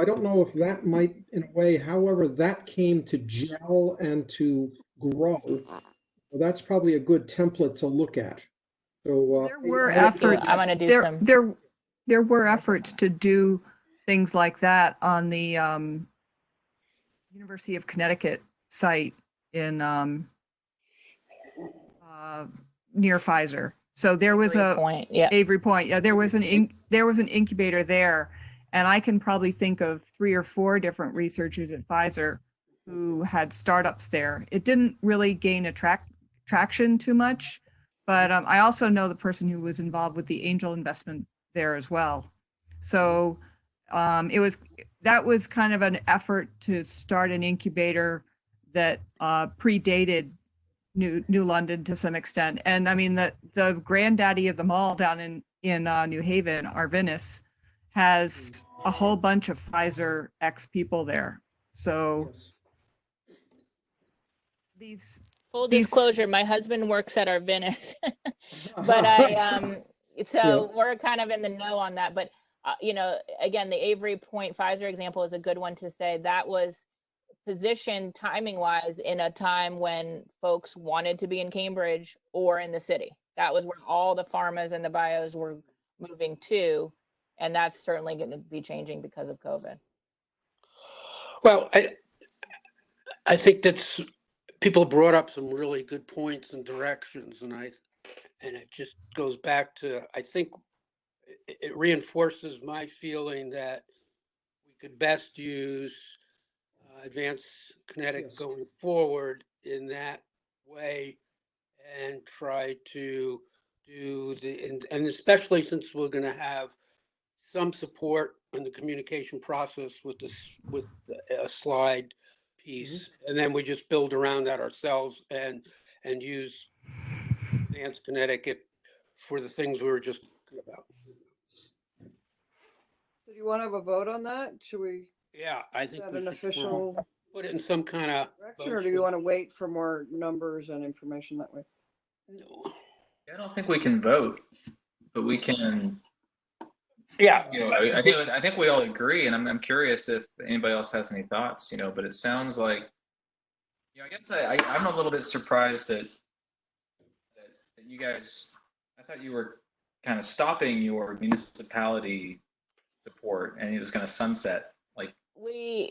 I don't know if that might, in a way, however that came to gel and to grow, well, that's probably a good template to look at. So There were Thank you. efforts. I'm going to do There, some. there were efforts to do things like that on the University of Connecticut site in near Pfizer. So there was Avery a Point, yeah. Avery Point. Yeah, there was an incubator there, and I can probably think of 3 or 4 different researchers at Pfizer who had startups there. It didn't really gain traction too much, but I also know the person who was involved with the angel investment there as well. So that was kind of an effort to start an incubator that predated New London to some extent. And I mean, the granddaddy of them all down in New Haven, Arvinis, has a whole bunch of Pfizer ex people there. So yes. Full disclosure, my husband works at Arvinis, but so we're kind of in the know on that. But again, the Avery Point Pfizer example is a good one to say that was positioned timing wise in a time when folks wanted to be in Cambridge or in the city. That was where all the pharmas and the bios were moving to, and that's certainly going to be changing because of COVID. Well, I think that's, people brought up some really good points and directions, and it just goes back to, I think it reinforces my feeling that we could best use Advance Connecticut going forward in that way, and try to do and especially since we're going to have some support in the communication process with a slide piece, and then we just build around that ourselves and use Advance Connecticut for the things we were just talking about. Do you want to have a vote on that? Should we? Yeah, I think have we an should official put it in some kind of direction, or do you want to wait for more numbers and information that way? No. I don't think we can vote, but we can. Yeah, I think we all agree, and I'm curious if anybody else has any thoughts. But it sounds like, I guess I'm a little bit surprised that you guys. I thought you were kind of stopping your municipality support, and it was going to sunset. Like we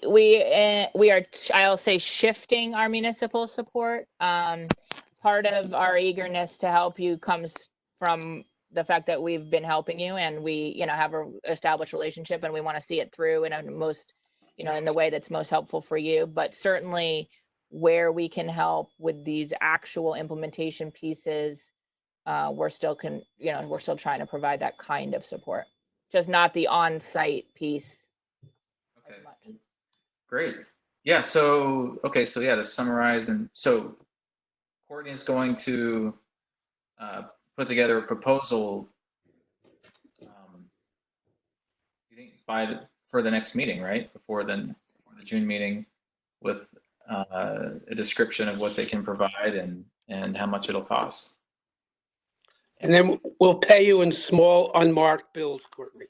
are, I'll say, shifting our municipal support. Part of our eagerness to help you comes from the fact that we've been helping you, and we, have a established relationship, and we want to see it through in a most, in the way that's most helpful for you. But certainly where we can help with these actual implementation pieces, we're still trying to provide that kind of support, just not the on-site piece. Okay. Great. Yeah. So, okay. So yeah, to summarize, and so Courtney is going to put together a proposal. You think for the next meeting, right? Before the June meeting, with a description of what they can provide and how much it'll cost. And then we'll pay you in small unmarked bills, Courtney.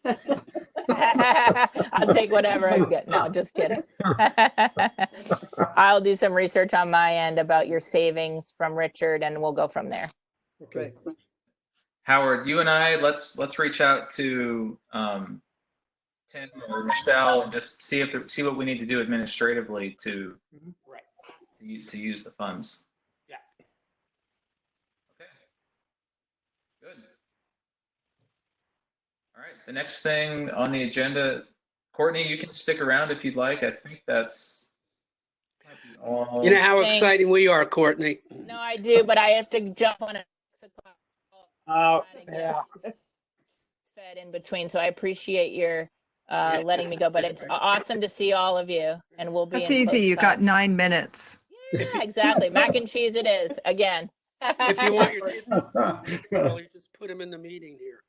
I'll take whatever I get. No, just kidding. I'll do some research on my end about your savings from Richard, and we'll go from there. Okay. Howard, you and I, let's reach out to Tim or Michelle and just see what we need to do administratively to use the funds. Yeah. Okay. Good. All right, the next thing on the agenda, Courtney, you can stick around if you'd like. I think that's might be all. You know how Thanks. exciting we are, Courtney. No, I do, but I have to jump on at 6 o'clock. Oh, Trying to yeah. get fed in between, so I appreciate your letting me go. But it's awesome to see all of you, and we'll be That's in easy. close You got touch. 9 minutes. Yeah, exactly. Mac and cheese it is again. If you want your kids early, just put them in the meeting here.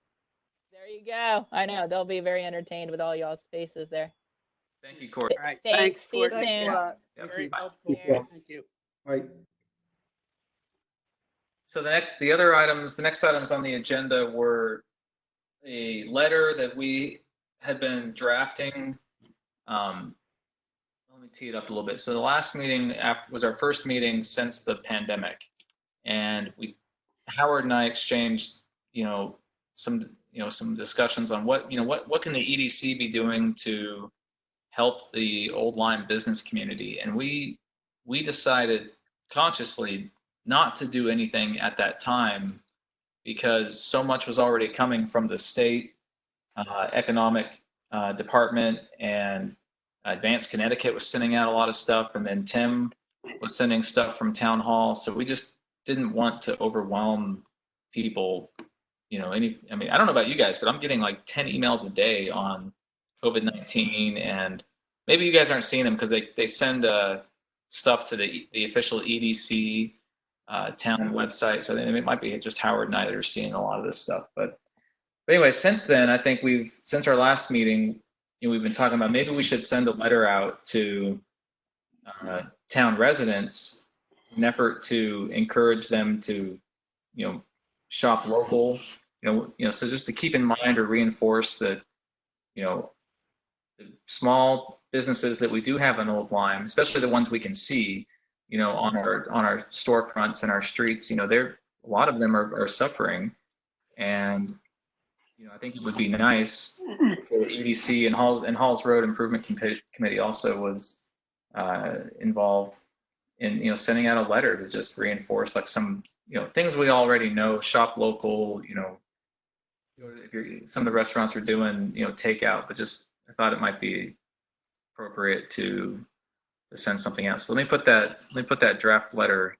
There you go. I know they'll be very entertained with all y'all's faces there. Thank you, Courtney. All right. Thanks. See you Courtney. Thanks a soon. lot. Yep. Very Bye. helpful. Yeah. Thank you. Right. So the next items on the agenda were a letter that we had been drafting. Let me tee it up a little bit. So the last meeting was our first meeting since the pandemic, and Howard and I exchanged, some discussions on what can the EDC be doing to help the Old Lyme business community, and we decided consciously not to do anything at that time because so much was already coming from the state economic department, and Advanced Connecticut was sending out a lot of stuff, and then Tim was sending stuff from town hall. So we just didn't want to overwhelm people. I don't know about you guys, but I'm getting like 10 emails a day on COVID-19, and maybe you guys aren't seeing them because they send stuff to the official EDC town website. So it might be just Howard and I that are seeing a lot of this stuff. But anyway, since then, I think since our last meeting, we've been talking about maybe we should send a letter out to town residents in an effort to encourage them to, shop local. So just to keep in mind or reinforce that, the small businesses that we do have in Old Lyme, especially the ones we can see, on our storefronts and our streets, a lot of them are suffering, and I think it would be nice for EDC and Halls Road Improvement Committee also was involved in sending out a letter to just reinforce like some things we already know. Shop local. If some of the restaurants are doing takeout, but just I thought it might be appropriate to send something out. So let me put that draft letter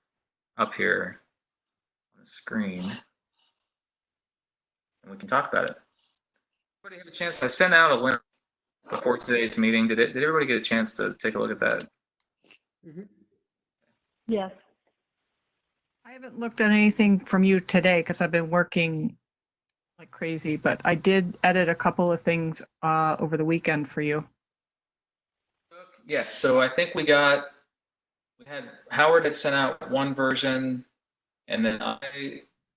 up here on the screen, and we can talk about it. Everybody have a chance? I sent out a link before today's meeting. Did everybody get a chance to take a look at that? Mhm. Yes. I haven't looked at anything from you today because I've been working like crazy, but I did edit a couple of things over the weekend for you. Yes, so I think Howard had sent out one version, and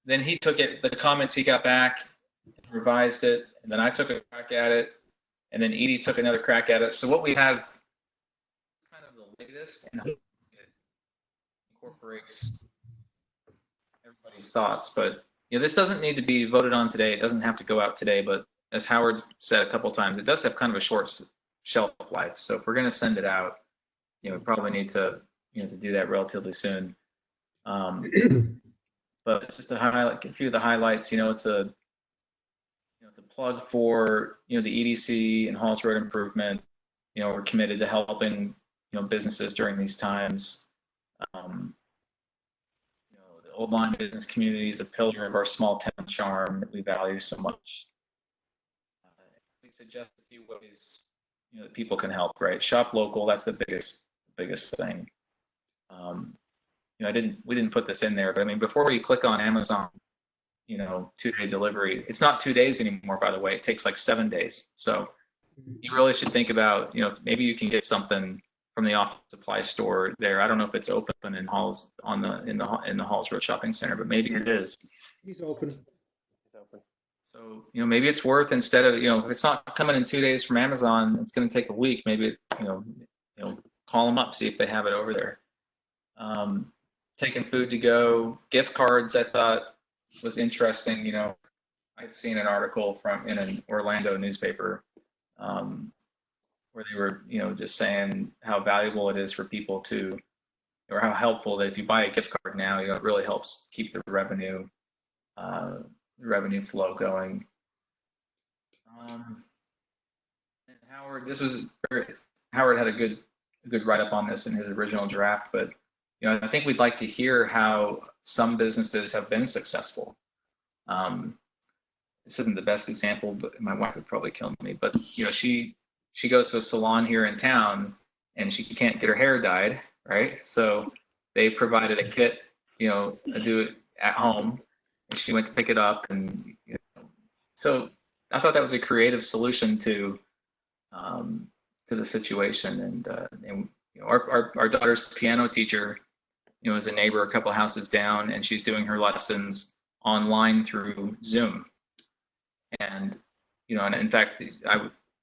then he took the comments he got back, revised it, and then I took a crack at it, and then Edie took another crack at it. So what we have is kind of the latest, and it incorporates everybody's thoughts. But this doesn't need to be voted on today. It doesn't have to go out today. But as Howard said a couple of times, it does have kind of a short shelf life. So if we're going to send it out, we probably need to to do that relatively soon. But just to highlight a few of the highlights, it's a plug for the EDC and Halls Road Improvement. We're committed to helping businesses during these times. The Old Lyme business community is a pillar of our small town charm that we value so much. We suggest a few ways that people can help. Right, shop local. That's the biggest thing. We didn't put this in there, but I mean, before you click on Amazon, 2-day delivery, it's not 2 days anymore, by the way. It takes like 7 days. So you really should think about, maybe you can get something from the office supply store there. I don't know if it's open in Halls in the Halls Road Shopping Center, but maybe it is. He's open. It's open. So maybe it's worth, instead of if it's not coming in 2 days from Amazon, it's going to take a week. Maybe call them up, see if they have it over there. Taking food to go, gift cards, I thought was interesting. I'd seen an article in an Orlando newspaper where they were, just saying how valuable it is for people to, or how helpful that if you buy a gift card now, it really helps keep the revenue flow going. And Howard, Howard had a good write-up on this in his original draft, but I think we'd like to hear how some businesses have been successful. This isn't the best example, but my wife would probably kill me. But she goes to a salon here in town, and she can't get her hair dyed, right? So they provided a kit, do it at home, and she went to pick it up, and so I thought that was a creative solution to the situation. And our daughter's piano teacher, is a neighbor a couple houses down, and she's doing her lessons online through Zoom. And and in fact,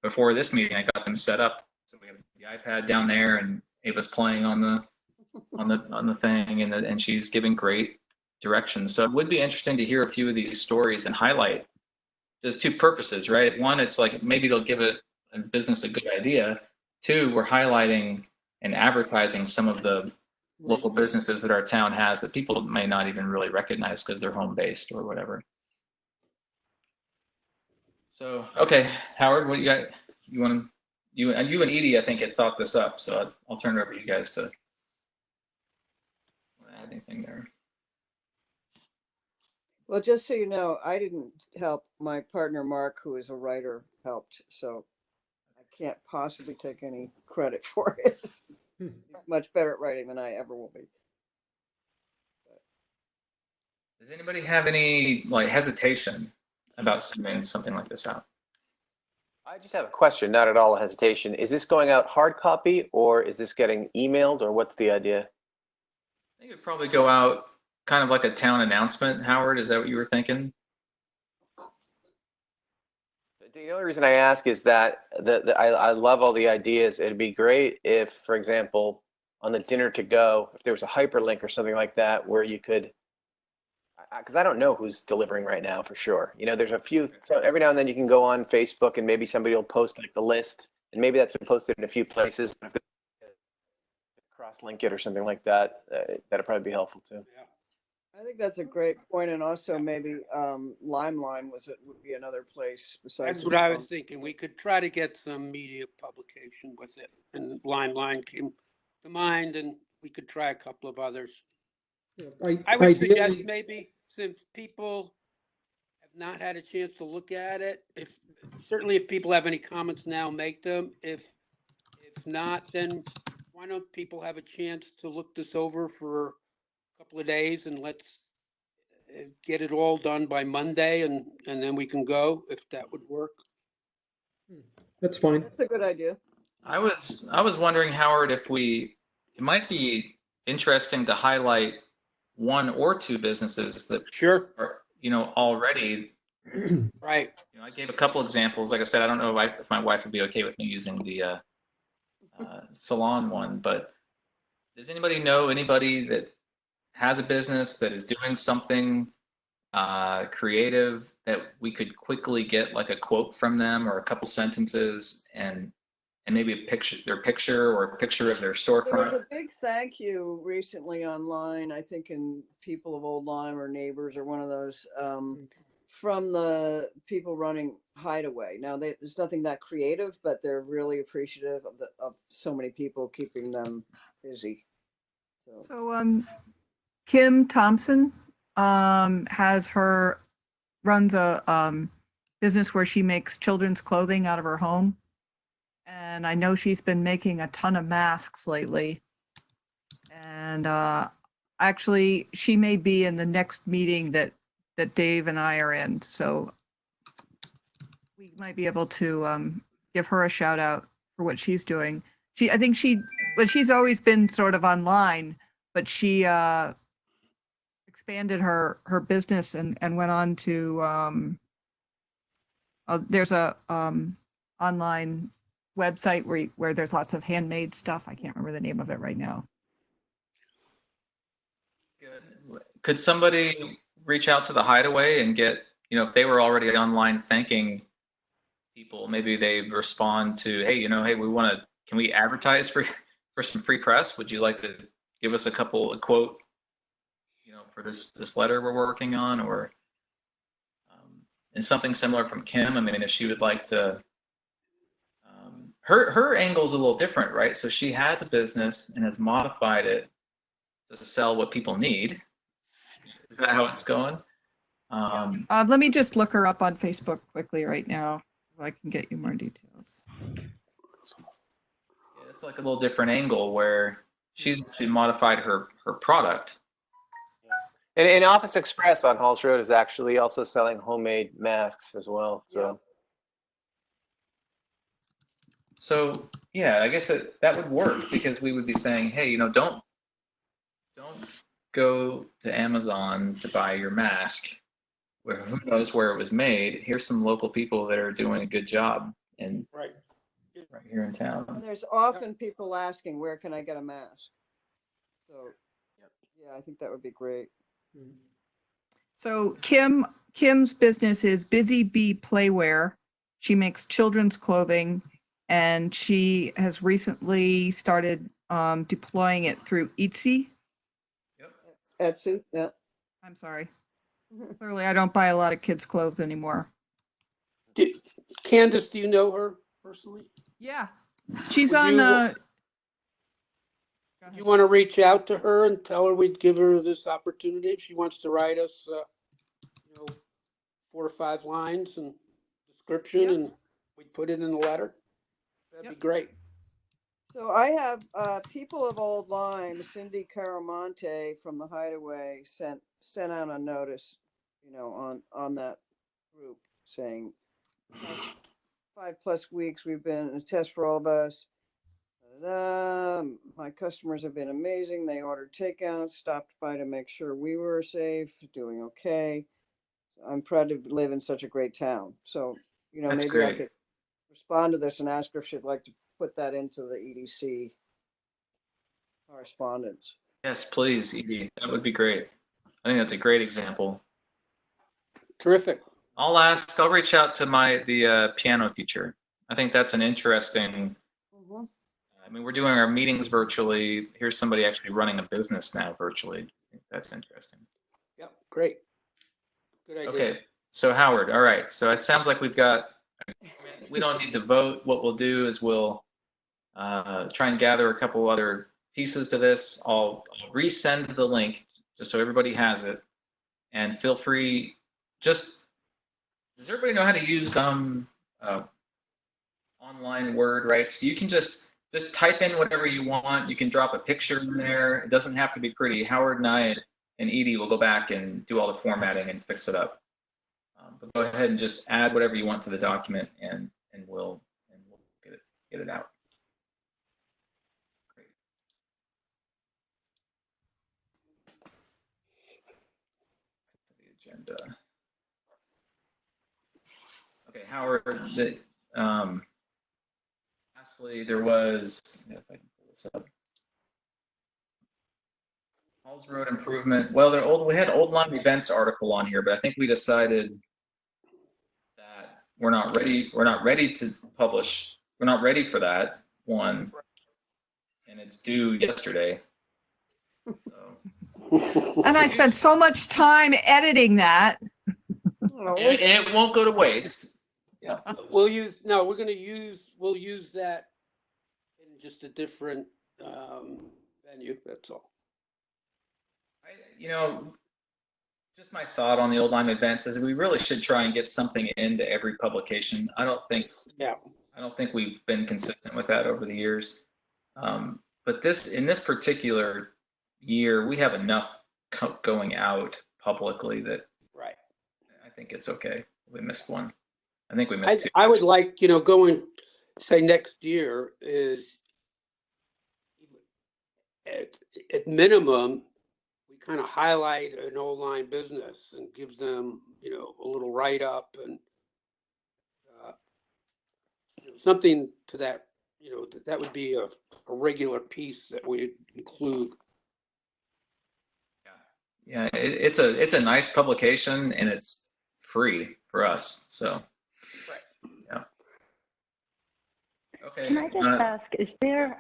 before this meeting, I got them set up. So we have the iPad down there, and Ava's playing on the thing, and she's giving great directions. So it would be interesting to hear a few of these stories and highlight. There's two purposes, right? One, it's like maybe it'll give a business a good idea. Two, we're highlighting and advertising some of the local businesses that our town has that people may not even really recognize because they're home-based or whatever. So, okay, Howard, what you got? You and Edie, I think, had thought this up, so I'll turn it over to you guys to add anything there. Well, just so you know, I didn't help. My partner, Mark, who is a writer, helped. So I can't possibly take any credit for it. He's much better at writing than I ever will be. Does anybody have any hesitation about sending something like this out? I just have a question, not at all a hesitation. Is this going out hard copy, or is this getting emailed, or what's the idea? I think it would probably go out kind of like a town announcement. Howard, is that what you were thinking? The only reason I ask is that I love all the ideas. It'd be great if, for example, on the dinner to go, if there was a hyperlink or something like that where you could, because I don't know who's delivering right now for sure. There's a few, so every now and then you can go on Facebook and maybe somebody will post like the list, and maybe that's been posted in a few places. But if cross-link it or something like that, that'd probably be helpful too. Yeah. I think that's a great point, and also maybe Limeline would be another place besides. That's what I was thinking. We could try to get some media publication with it, and Line came to mind, and we could try a couple of others. I would suggest maybe, since people have not had a chance to look at it, certainly if people have any comments now, make them. If not, then why don't people have a chance to look this over for a couple of days, and let's get it all done by Monday, and then we can go, if that would work. That's fine. That's a good idea. I was wondering, Howard, if it might be interesting to highlight one or two businesses that Sure are already right. I gave a couple examples. Like I said, I don't know if my wife would be okay with me using the salon one, but does anybody know anybody that has a business that is doing something creative that we could quickly get like a quote from them or a couple sentences and maybe their picture or a picture of their storefront? There was a big thank you recently online, I think in People of Old Lyme or Neighbors or one of those, from the people running Hideaway. Now, there's nothing that creative, but they're really appreciative of so many people keeping them busy. So Kim Thompson runs a business where she makes children's clothing out of her home. And I know she's been making a ton of masks lately. And actually, she may be in the next meeting that Dave and I are in. So we might be able to give her a shout out for what she's doing. She's always been sort of online, but she expanded her business and went on to there's a online website where there's lots of handmade stuff. I can't remember the name of it right now. Good. Could somebody reach out to the Hideaway and get, if they were already online thanking people, maybe they respond to, hey, can we advertise for some free press? Would you like to give us a quote, for this letter we're working on? Or and something similar from Kim. I mean, if she would like to, her angle's a little different, right? So she has a business and has modified it to sell what people need. Is that how it's going? Let me just look her up on Facebook quickly right now, so I can get you more details. Yeah, it's like a little different angle where she's actually modified her product. And Office Express on Halls Road is actually also selling homemade masks as well. So yeah, I guess that would work, because we would be saying, hey, don't go to Amazon to buy your mask. Who knows where it was made? Here's some local people that are doing a good job, and Right here in town. And there's often people asking, where can I get a mask? So, yeah, I think that would be great. So Kim's business is Busy Bee Playwear. She makes children's clothing, and she has recently started deploying it through Etsy. Yep. Etsy, yeah. I'm sorry. Clearly, I don't buy a lot of kids' clothes anymore. Candace, do you know her personally? Yeah, she's Would on. you- Do you want to reach out to her and tell her we'd give her this opportunity if she wants to write us, 4 or 5 lines and description, Yep. and we'd put it in the letter? That'd be great. So I have people of Old Lyme, Cindy Caramonte from the Hideaway sent out a notice, on that group saying 5+ weeks we've been in a test for all of us. My customers have been amazing. They ordered takeout, stopped by to make sure we were safe, doing okay. I'm proud to live in such a great town. So, That's maybe great. I could respond to this and ask her if she'd like to put that into the EDC correspondence. Yes, please, Edie. That would be great. I think that's a great example. Terrific. I'll reach out to the piano teacher. I think that's an interesting. I mean, we're doing our meetings virtually. Here's somebody actually running a business now virtually. I think that's interesting. Yep, great. Good idea. Okay, so Howard, all right. So it sounds like we don't need to vote. What we'll do is we'll try and gather a couple other pieces to this. I'll resend the link just so everybody has it. And feel free, does everybody know how to use online Word, right? So you can just type in whatever you want. You can drop a picture in there. It doesn't have to be pretty. Howard and I and Edie will go back and do all the formatting and fix it up. But go ahead and just add whatever you want to the document, and we'll get it out. Great. The agenda. Okay, Howard. Lastly, there was, if I can pull this up. Halls Road improvement. Well, we had Old Lyme events article on here, but I think we decided that we're not ready to publish. We're not ready for that one, and it's due yesterday. So. And I spent so much time editing that. And it won't go to waste. Yeah. We'll use that in just a different venue. That's all. Just my thought on the Old Lyme events is we really should try and get something into every publication. I don't think we've been consistent with that over the years. But in this particular year, we have enough going out publicly that I think it's okay. We missed one. I think we missed 2. I would like, going, say next year is at minimum, we kind of highlight an Old Lyme business and gives them, a little write up and something to that, that would be a regular piece that we include. Yeah, it's a nice publication, and it's free for us. So, yeah. Okay. Can I just ask, is there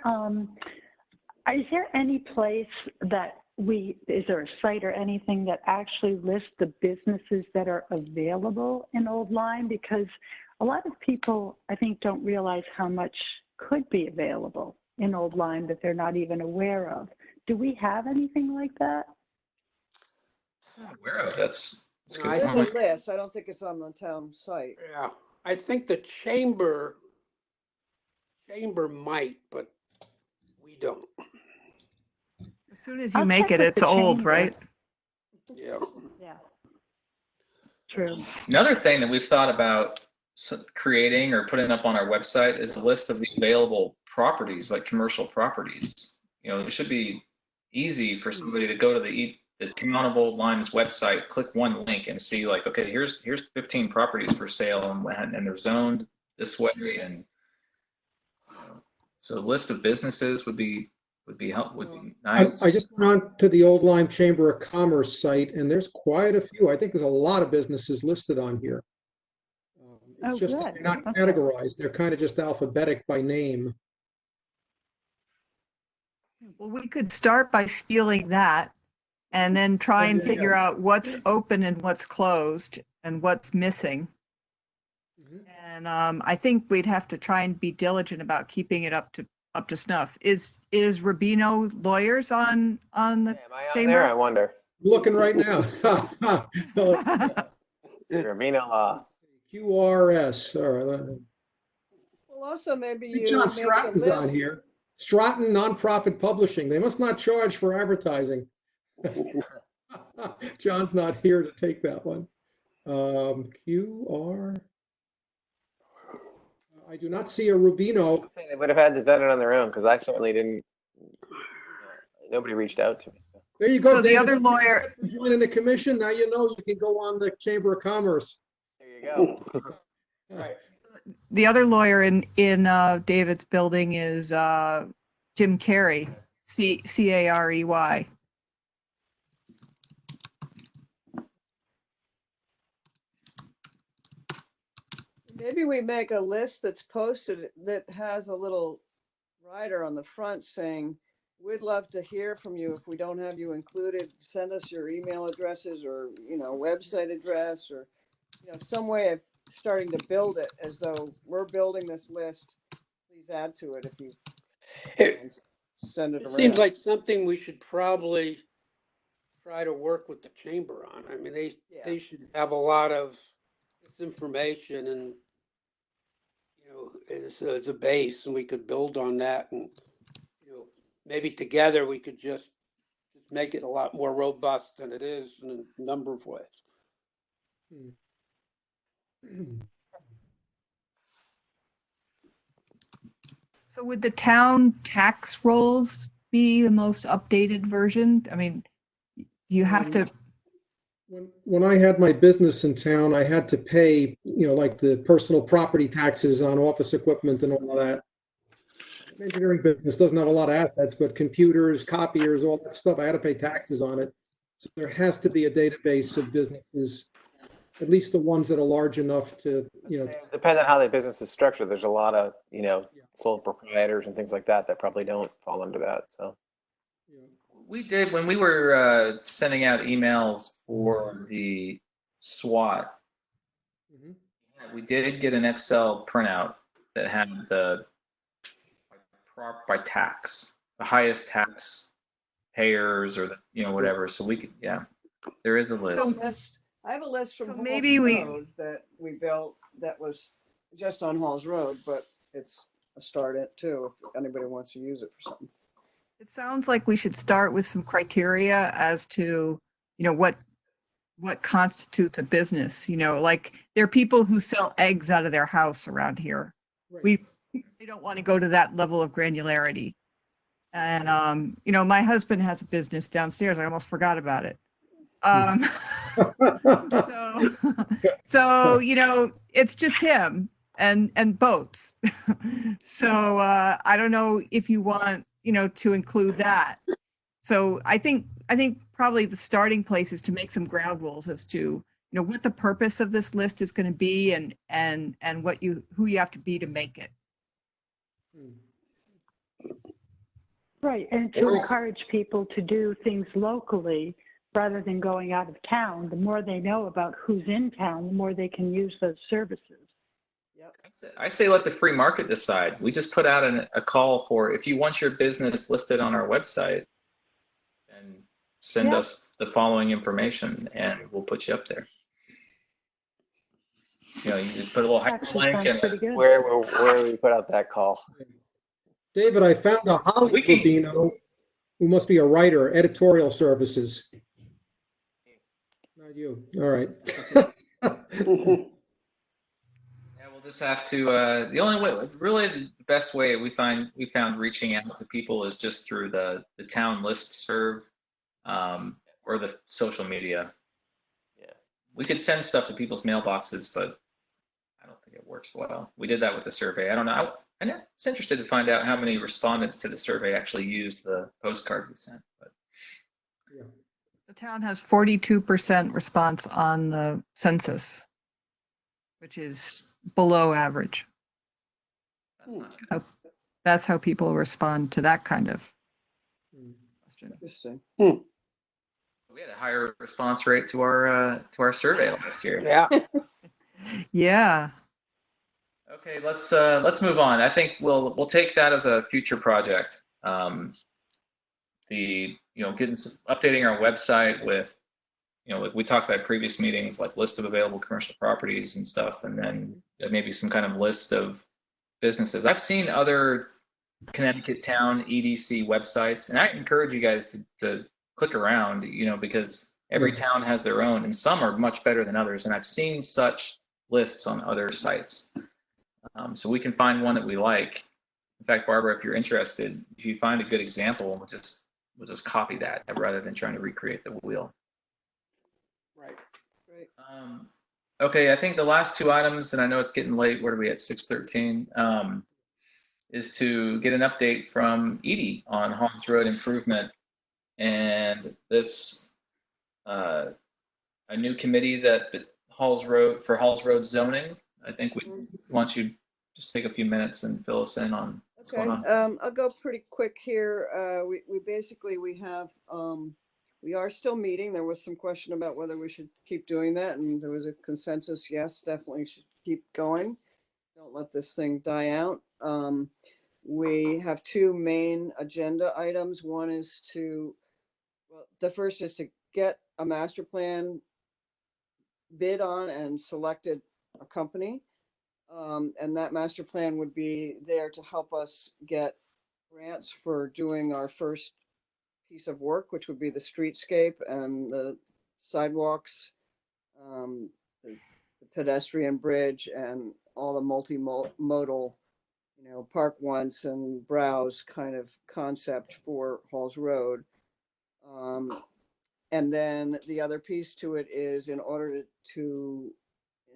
any place that is there a site or anything that actually lists the businesses that are available in Old Lyme? Because a lot of people, I think, don't realize how much could be available in Old Lyme that they're not even aware of. Do we have anything like that? Not aware of. That's a good There's a point. list. I don't think it's on the town site. Yeah, I think the chamber might, but we don't. As soon as you I'll make check it, with it's the old, chamber. right? Yeah. Yeah. True. Another thing that we've thought about creating or putting up on our website is a list of the available properties, like commercial properties. You know, it should be easy for somebody to go to the Town of Old Lyme's website, click one link, and see like, okay, here's 15 properties for sale, and they're zoned this way, and so a list of businesses would be nice. I just went on to the Old Lyme Chamber of Commerce site, and there's quite a few. I think there's a lot of businesses listed on here. It's just that they're not categorized. They're kind of just alphabetic by name. Well, we could start by stealing that and then try and figure out what's open and what's closed and what's missing. And I think we'd have to try and be diligent about keeping it up to snuff. Is Rubino Lawyers on the Am I on chamber? there? I wonder. I'm looking right now. Rubino Law. QRS. All right. Well, also maybe you John make a Stratton's on list. here. Stratton Nonprofit Publishing. They must not charge for advertising. John's not here to take that one. QR. I do not see a Rubino. They would have had to done it on their own because I certainly didn't. Nobody reached out to me. There you go. So the David. other lawyer, Joining the commission, now you know you can go on the Chamber of Commerce. There you go. Right. the other lawyer in David's building is Jim Carey, Carey. Maybe we make a list that's posted that has a little rider on the front saying, we'd love to hear from you. If we don't have you included, send us your email addresses or, website address or, some way of starting to build it as though we're building this list. Please add to it if you send it It around. seems like something we should probably try to work with the chamber on. I mean, they should have a lot of this information and, as a base, and we could build on that, and maybe together we could just make it a lot more robust than it is in a number of ways. So would the town tax rolls be the most updated version? I mean, you have to. When I had my business in town, I had to pay, like the personal property taxes on office equipment and all of that. Engineering business doesn't have a lot of assets, but computers, copiers, all that stuff, I had to pay taxes on it. So there has to be a database of businesses, at least the ones that are large enough to, Depending on how their business is structured, there's a lot of, sole proprietors and things like that probably don't fall under that. So we did when we were sending out emails for the SWAT. We did get an Excel printout that had the by tax, the highest tax payers, or whatever. So we could, there is a list. I have a list from So Halls maybe Road that we built that was just on Halls Road, but it's a start at too if anybody wants to use it for something. It sounds like we should start with some criteria as to, what constitutes a business. Like there are people who sell eggs out of their house around here. Right. We don't want to go to that level of granularity. And my husband has a business downstairs. I almost forgot about it. So it's just him and boats. So I don't know if you want to include that. So I think probably the starting place is to make some ground rules as to what the purpose of this list is going to be and who you have to be to make it. Right, and to encourage people to do things locally rather than going out of town. The more they know about who's in town, the more they can use those services. Yep. I say let the free market decide. We just put out a call for if you want your business listed on our website, then send us the following information and we'll put you up there. You know, you just put a little hyperlink and Where we put out that call. David, I found a Holly Rubino who must be a writer, editorial services. Not you. All right. Yeah, we'll just have to. The only way, really, the best way we found reaching out to people is just through the town listserv, or the social media. Yeah, we could send stuff to people's mailboxes, but I don't think it works well. We did that with the survey. I don't know. I was interested to find out how many respondents to the survey actually used the postcard we sent. But yeah. The town has 42% response on the census, which is below average. that's not good. That's how people respond to that kind of question. Interesting. We had a higher response rate to our survey last year. Yeah. Yeah. Okay, let's move on. I think we'll take that as a future project. Updating our website with, we talked about previous meetings, like list of available commercial properties and stuff, and then maybe some kind of list of businesses. I've seen other Connecticut town EDC websites, and I encourage you guys to click around, because every town has their own, and some are much better than others. And I've seen such lists on other sites. So we can find one that we like. In fact, Barbara, if you're interested, if you find a good example, we'll just copy that rather than trying to recreate the wheel. Right. Great. Okay, I think the last two items, and I know it's getting late. What are we at? 6:13. Is to get an update from Edie on Halls Road improvement, and this a new committee that Halls Road zoning. I think we want you just take a few minutes and fill us in on what's going on. I'll go pretty quick here. We are still meeting. There was some question about whether we should keep doing that, and there was a consensus, yes, definitely should keep going. Don't let this thing die out. We have two main agenda items. One is the first is to get a master plan bid on and selected a company. And that master plan would be there to help us get grants for doing our first piece of work, which would be the streetscape and the sidewalks, the pedestrian bridge, and all the multimodal, park once and browse kind of concept for Halls Road. And then the other piece to it is, in order to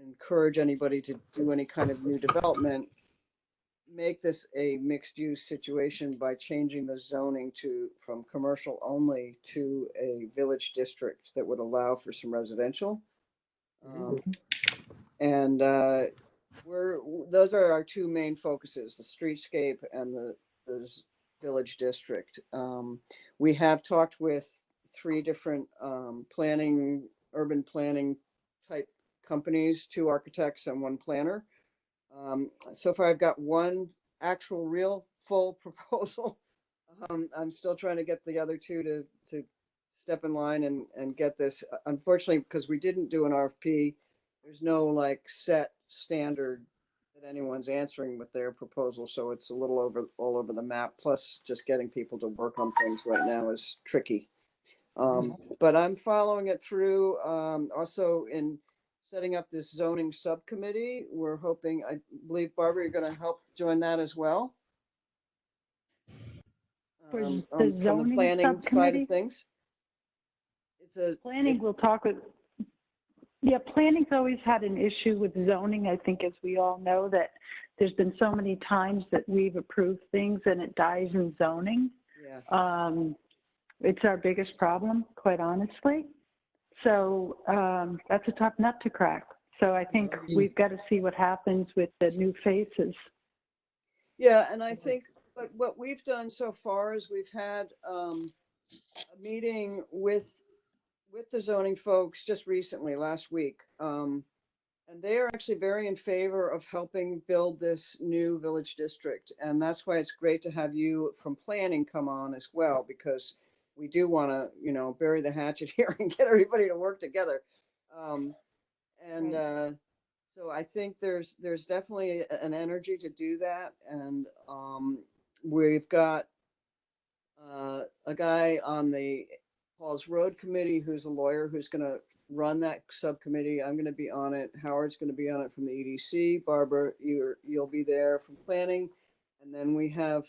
encourage anybody to do any kind of new development, make this a mixed use situation by changing the zoning from commercial only to a village district that would allow for some residential. And those are our two main focuses: the streetscape and the village district. We have talked with 3 different urban planning type companies, 2 architects and 1 planner. So far I've got 1 actual real full proposal. I'm still trying to get the other 2 to step in line and get this. Unfortunately, because we didn't do an RFP, there's no set standard that anyone's answering with their proposal. So it's a little all over the map. Plus just getting people to work on things right now is tricky. But I'm following it through. Also in setting up this zoning subcommittee, we're hoping, I believe, Barbara, you're going to help join that as well. The from the planning side of things. Planning, we'll talk with. Yeah, planning's always had an issue with zoning. I think, as we all know, that there's been so many times that we've approved things and it dies in zoning. Yeah. It's our biggest problem, quite honestly. So that's a tough nut to crack. So I think we've got to see what happens with the new faces. Yeah, and I think But what we've done so far is we've had a meeting with the zoning folks just recently, last week. And they are actually very in favor of helping build this new village district. And that's why it's great to have you from planning come on as well, because we do want to, you know, bury the hatchet here and get everybody to work together. So I think there's definitely an energy to do that. And we've got a guy on the Paul's Road Committee who's a lawyer who's going to run that subcommittee. I'm going to be on it. Howard's going to be on it from the EDC. Barbara, you'll be there from planning. And then we have,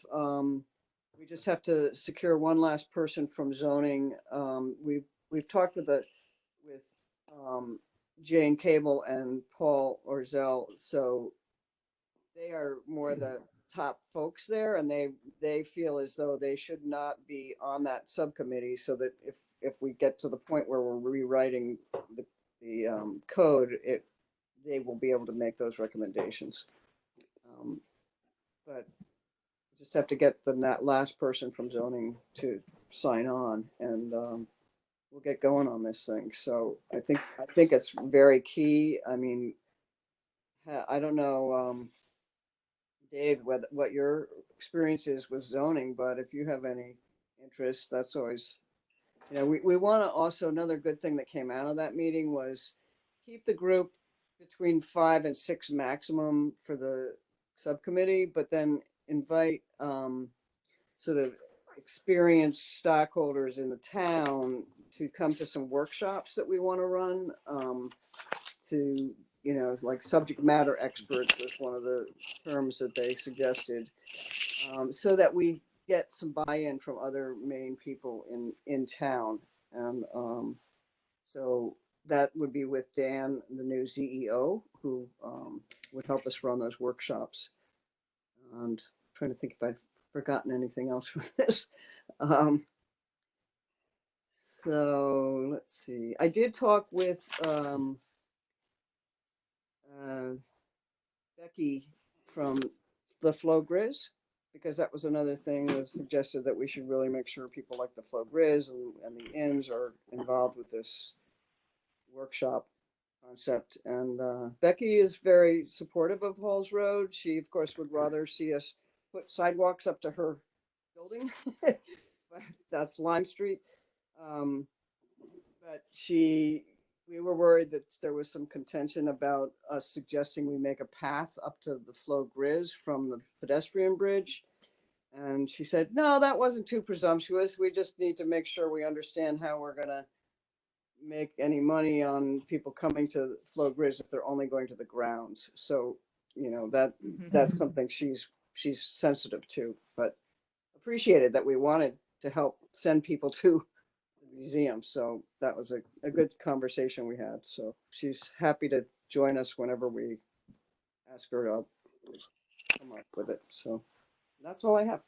we just have to secure one last person from zoning. We've talked with Jane Cable and Paul Orzel. So they are more the top folks there, and they feel as though they should not be on that subcommittee, so that if we get to the point where we're rewriting the code, they will be able to make those recommendations. But just have to get that last person from zoning to sign on, and we'll get going on this thing. So I think it's very key. I mean, I don't know, Dave, what your experience is with zoning, but if you have any interest, that's always, you know, we want to also, another good thing that came out of that meeting was keep the group between 5 and 6 maximum for the subcommittee, but then invite sort of experienced stockholders in the town to come to some workshops that we want to run, to, you know, like subject matter experts was one of the terms that they suggested, so that we get some buy-in from other main people in town. And so that would be with Dan, the new CEO, who would help us run those workshops. And I'm trying to think if I've forgotten anything else from this. So let's see. I did talk with Becky from the Flow Grizz, because that was another thing that suggested that we should really make sure people like the Flow Grizz and the Inns are involved with this workshop concept. And Becky is very supportive of Halls Road. She, of course, would rather see us put sidewalks up to her building. That's Lime Street. But we were worried that there was some contention about us suggesting we make a path up to the Flow Grizz from the pedestrian bridge. And she said, no, that wasn't too presumptuous. We just need to make sure we understand how we're going to make any money on people coming to Flow Grizz if they're only going to the grounds. So, you know, that's something she's sensitive to, but appreciated that we wanted to help send people to museum. So that was a good conversation we had. So she's happy to join us whenever we ask her to come up with it. So that's all I have.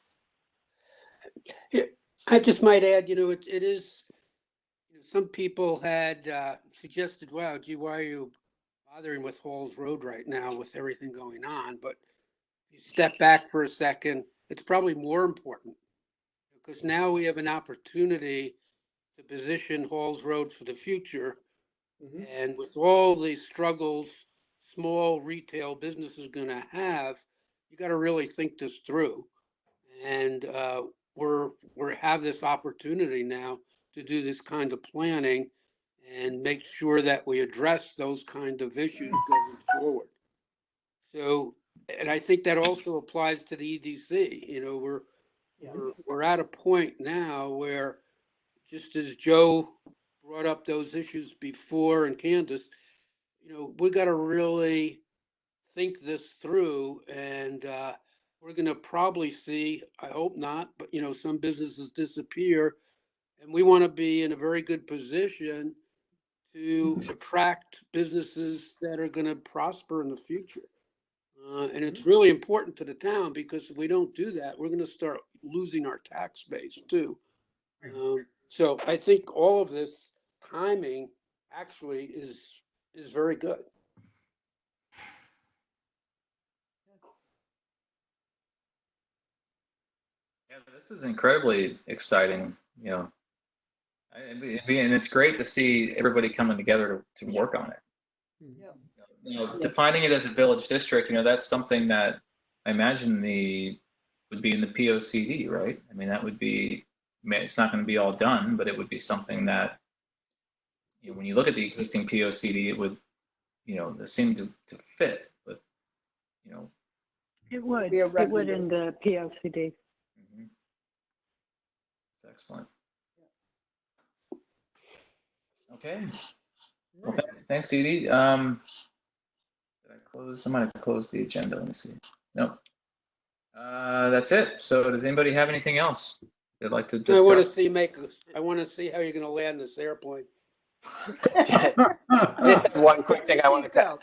Yeah, I just might add, you know, it is, you know, some people had suggested, wow, gee, why are you bothering with Halls Road right now with everything going on? But if you step back for a second, it's probably more important, because now we have an opportunity to position Halls Road for the future. Mm-hmm. And with all the struggles small retail business is going to have, you got to really think this through. And we have this opportunity now to do this kind of planning and make sure that we address those kind of issues going forward. So, and I think that also applies to the EDC. You know, we're at a point now where, just as Joe brought up those issues before and Candace, you know, we got to really think this through, and we're going to probably see, I hope not, but, you know, some businesses disappear, and we want to be in a very good position to attract businesses that are going to prosper in the future. And it's really important to the town, because if we don't do that, we're going to start losing our tax base too. So I think all of this timing actually is very good. this is incredibly exciting. And it's great to see everybody coming together to work on it. Yeah. Defining it as a village district, that's something that I imagine would be in the POCD, right? I mean, that would be. It's not going to be all done, but it would be something that, when you look at the existing POCD, it would, it seemed to fit with, It would. Be a It would in the POCD. It's excellent. Okay. Well, thanks, Edie. Did I close? I might have closed the agenda. Let me see. Nope. That's it. So does anybody have anything else they'd like to discuss? I want to see how you're going to land this airplane. I just have one quick thing I wanted to.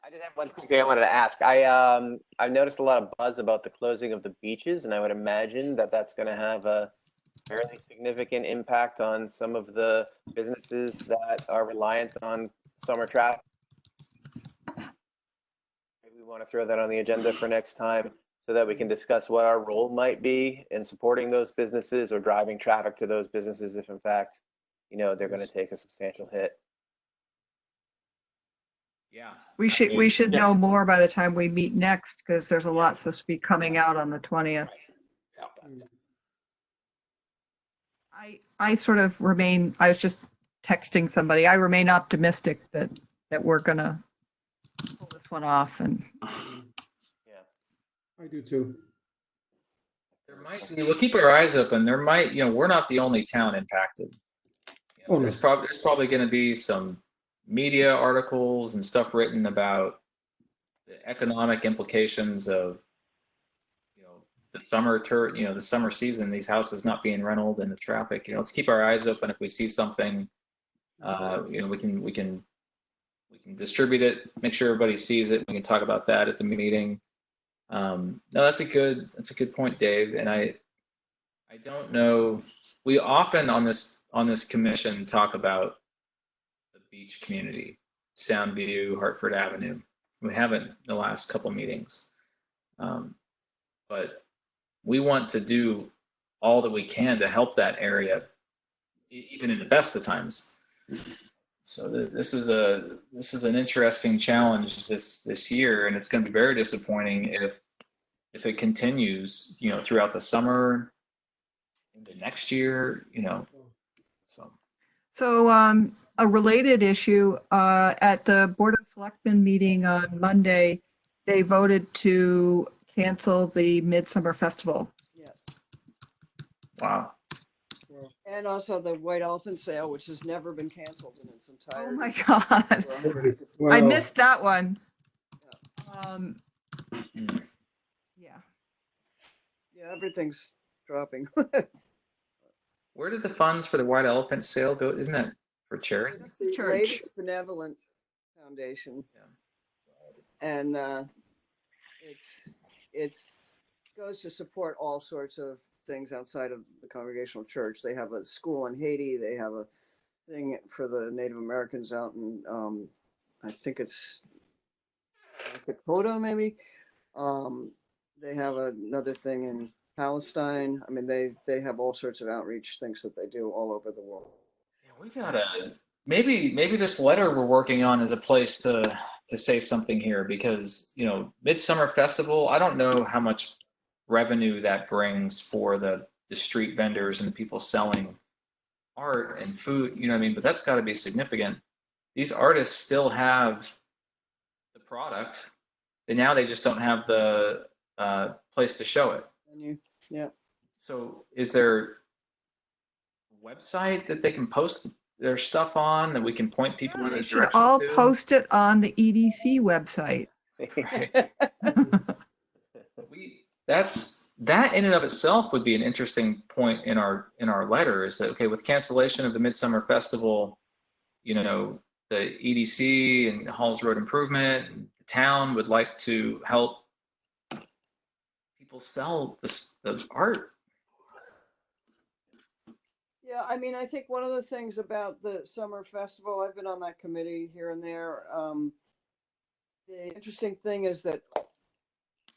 I just have one quick thing I wanted to ask. I've noticed a lot of buzz about the closing of the beaches, and I would imagine that that's going to have a fairly significant impact on some of the businesses that are reliant on summer traffic. Maybe we want to throw that on the agenda for next time so that we can discuss what our role might be in supporting those businesses or driving traffic to those businesses if in fact, they're going to take a substantial hit. Yeah. We should know more by the time we meet next, because there's a lot supposed to be coming out on the 20th. I sort of remain, I was just texting somebody, I remain optimistic that we're going to pull this one off. And I do too. We'll keep our eyes open. There might, we're not the only town impacted. There's probably going to be some media articles and stuff written about the economic implications of, the summer season, these houses not being rented and the traffic. Let's keep our eyes open. If we see something, we can distribute it, make sure everybody sees it. We can talk about that at the meeting. No, that's a good point, Dave. And I don't know. We often on this commission talk about the beach community, Soundview, Hartford Avenue. We haven't the last couple meetings, but we want to do all that we can to help that area, even in the best of times. So this is an interesting challenge this year, and it's going to be very disappointing if it continues, throughout the summer, into next year, So a related issue, at the Board of Selectmen meeting on Monday, they voted to cancel the Midsummer Festival. Yes. Wow. And also the White Elephant Sale, which has never been canceled in its entirety. Oh my God. Wow. I missed that one. Yeah. Yeah, everything's dropping. Where did the funds for the White Elephant Sale go? Isn't that for charity? It's the Church. Ladies Benevolent Foundation. Yeah. And it's goes to support all sorts of things outside of the Congregational Church. They have a school in Haiti. They have a thing for the Native Americans out in I think it's Dakota, maybe. They have another thing in Palestine. I mean, they have all sorts of outreach things that they do all over the world. Yeah, we gotta maybe this letter we're working on is a place to say something here, because Midsummer Festival, I don't know how much revenue that brings for the street vendors and the people selling art and food, but that's got to be significant. These artists still have the product, and now they just don't have the place to show it. Yeah. So is there a website that they can post their stuff on, that we can point people in a They should direction all to? post it on the EDC website. Right. That in and of itself would be an interesting point in our letter, is that, okay, with cancellation of the Midsummer Festival, the EDC and Halls Road Improvement, and the town would like to help people sell the art. Yeah, I mean, I think one of the things about the summer festival, I've been on that committee here and there. The interesting thing is that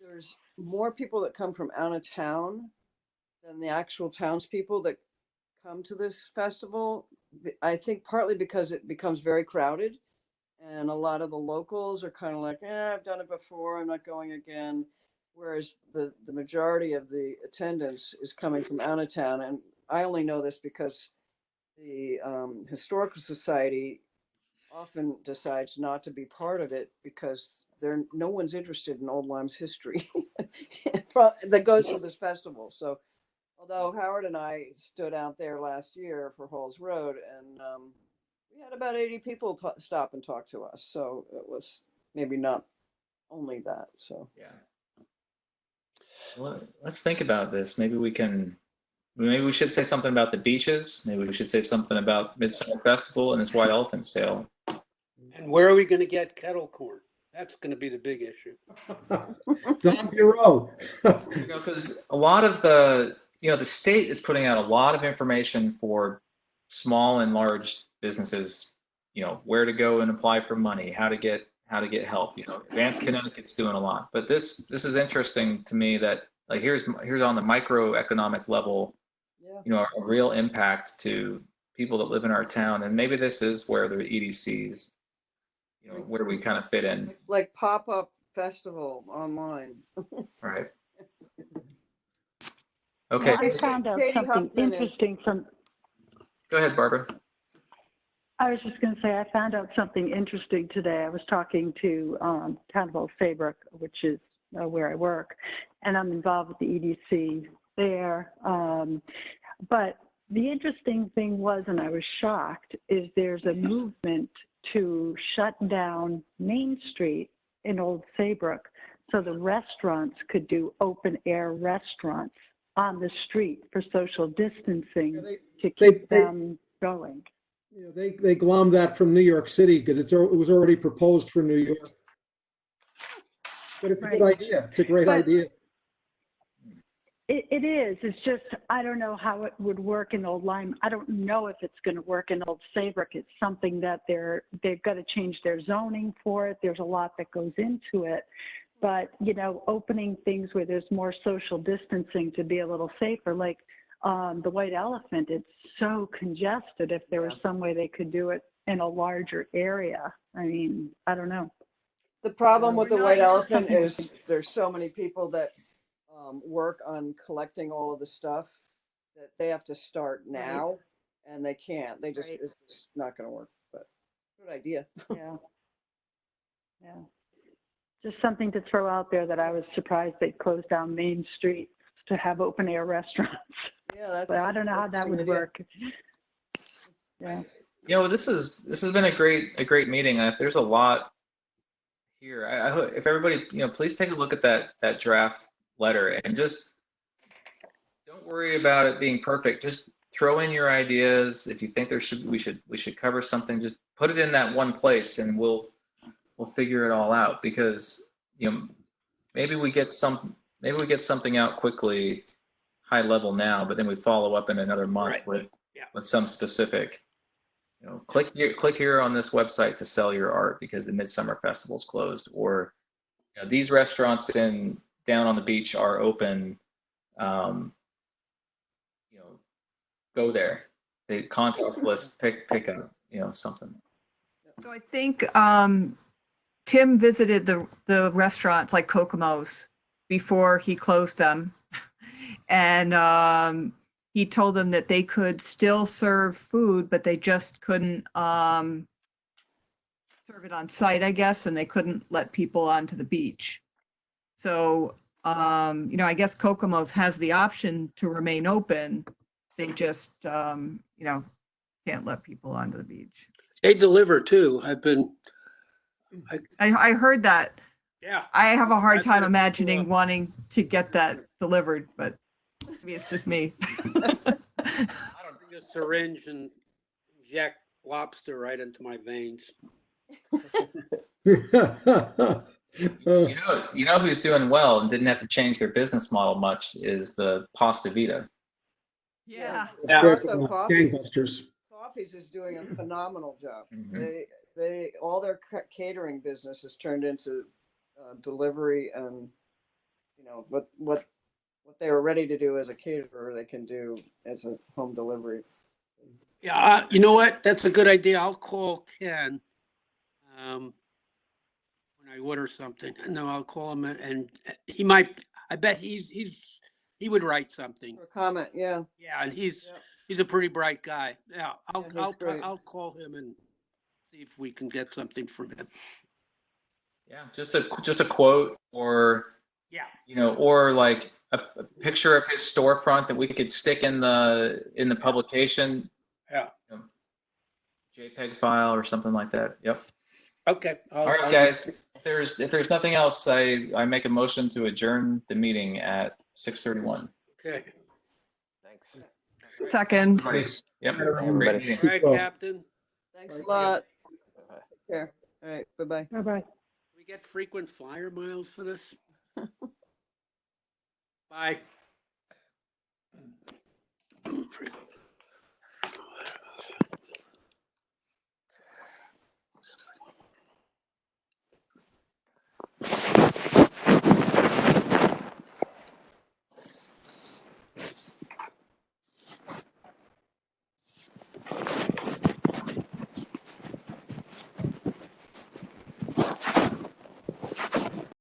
there's more people that come from out of town than the actual townspeople that come to this festival. I think partly because it becomes very crowded, and a lot of the locals are kind of like, I've done it before, I'm not going again. Whereas the majority of the attendance is coming from out of town. And I only know this because the Historical Society often decides not to be part of it because no one's interested in Old Lyme's history that goes to this festival. So although Howard and I stood out there last year for Halls Road, and we had about 80 people stop and talk to us. So it was maybe not only that. So Yeah. Well, let's think about this. Maybe we should say something about the beaches. Maybe we should say something about Midsummer Festival and this white elephant sale. And where are we going to get kettle corn? That's going to be the big issue. Don Bureau. Because a lot of the state is putting out a lot of information for small and large businesses, where to go and apply for money, how to get help. Advanced Connecticut's doing a lot. But this is interesting to me that like here's on the microeconomic level, a real impact to people that live in our town. And maybe this is where the EDCs, where we kind of fit in. Like pop-up festival online. Right. Okay. I found out Katie something Huffman interesting from. Go ahead, Barbara. I was just going to say, I found out something interesting today. I was talking to Town of Old Saybrook, which is where I work, and I'm involved with the EDC there. But the interesting thing was, and I was shocked, is there's a movement to shut down Main Street in Old Saybrook so the restaurants could do open air restaurants on the street for social distancing to keep them going. They glommed that from New York City because it was already proposed for New York. But it's a good idea. It's a great idea. It is. It's just, I don't know how it would work in Old Lyme. I don't know if it's going to work in Old Saybrook. It's something that they've got to change their zoning for it. There's a lot that goes into it. But, opening things where there's more social distancing to be a little safer, like the White Elephant, it's so congested. If there was some way they could do it in a larger area, I mean, I don't know. The problem with the White Elephant is there's so many people that work on collecting all of the stuff that they have to start now, and they can't. It's not going to work. But good idea. Yeah. Just something to throw out there that I was surprised they closed down Main Street to have open air restaurants. Yeah, but I don't know how that would work. Yeah. This has been a great meeting. There's a lot here. I hope if everybody, please take a look at that draft letter and just don't worry about it being perfect. Just throw in your ideas. If you think we should cover something, just put it in that one place and we'll figure it all out, because maybe we get something out quickly, high level now, but then we follow up in another month with some specific. Click here on this website to sell your art because the Midsummer Festival's closed, or these restaurants down on the beach are open. Go there. They contact list, pick up something. So I think Tim visited the restaurants like Kokomo's before he closed them, and he told them that they could still serve food, but they just couldn't serve it on site, I guess, and they couldn't let people onto the beach. So, I guess Kokomo's has the option to remain open. They just, can't let people onto the beach. They deliver too. I heard that. Yeah. I have a hard time imagining wanting to get that delivered, but maybe it's just me. I don't bring a syringe and inject lobster right into my veins. Who's doing well and didn't have to change their business model much is the Pasta Vita. Yeah. Also, Gangbusters. Coffees is doing a phenomenal job. Mm-hmm. They all their catering business has turned into delivery, and you know, what they were ready to do as a caterer, they can do as a home delivery. Yeah, you know what? That's a good idea. I'll call Ken when I order something. No, I'll call him and he might. I bet he would write something. For comment, yeah. Yeah, and he's Yeah. a pretty bright guy. Yeah, He's great. I'll call him and see if we can get something from him. Yeah, just a quote, or Yeah. you know, or like a picture of his storefront that we could stick in the publication. Yeah. You know, JPEG file or something like that. Yep. Okay. All right, guys. If there's nothing else, I make a motion to adjourn the meeting at 6:31. Okay. Thanks. Second. Thanks. Yep. Everybody. Great meeting. All right, Well. Captain. Thanks a lot. Take care. All right, bye-bye. Bye-bye. We get frequent flyer miles for this? Bye.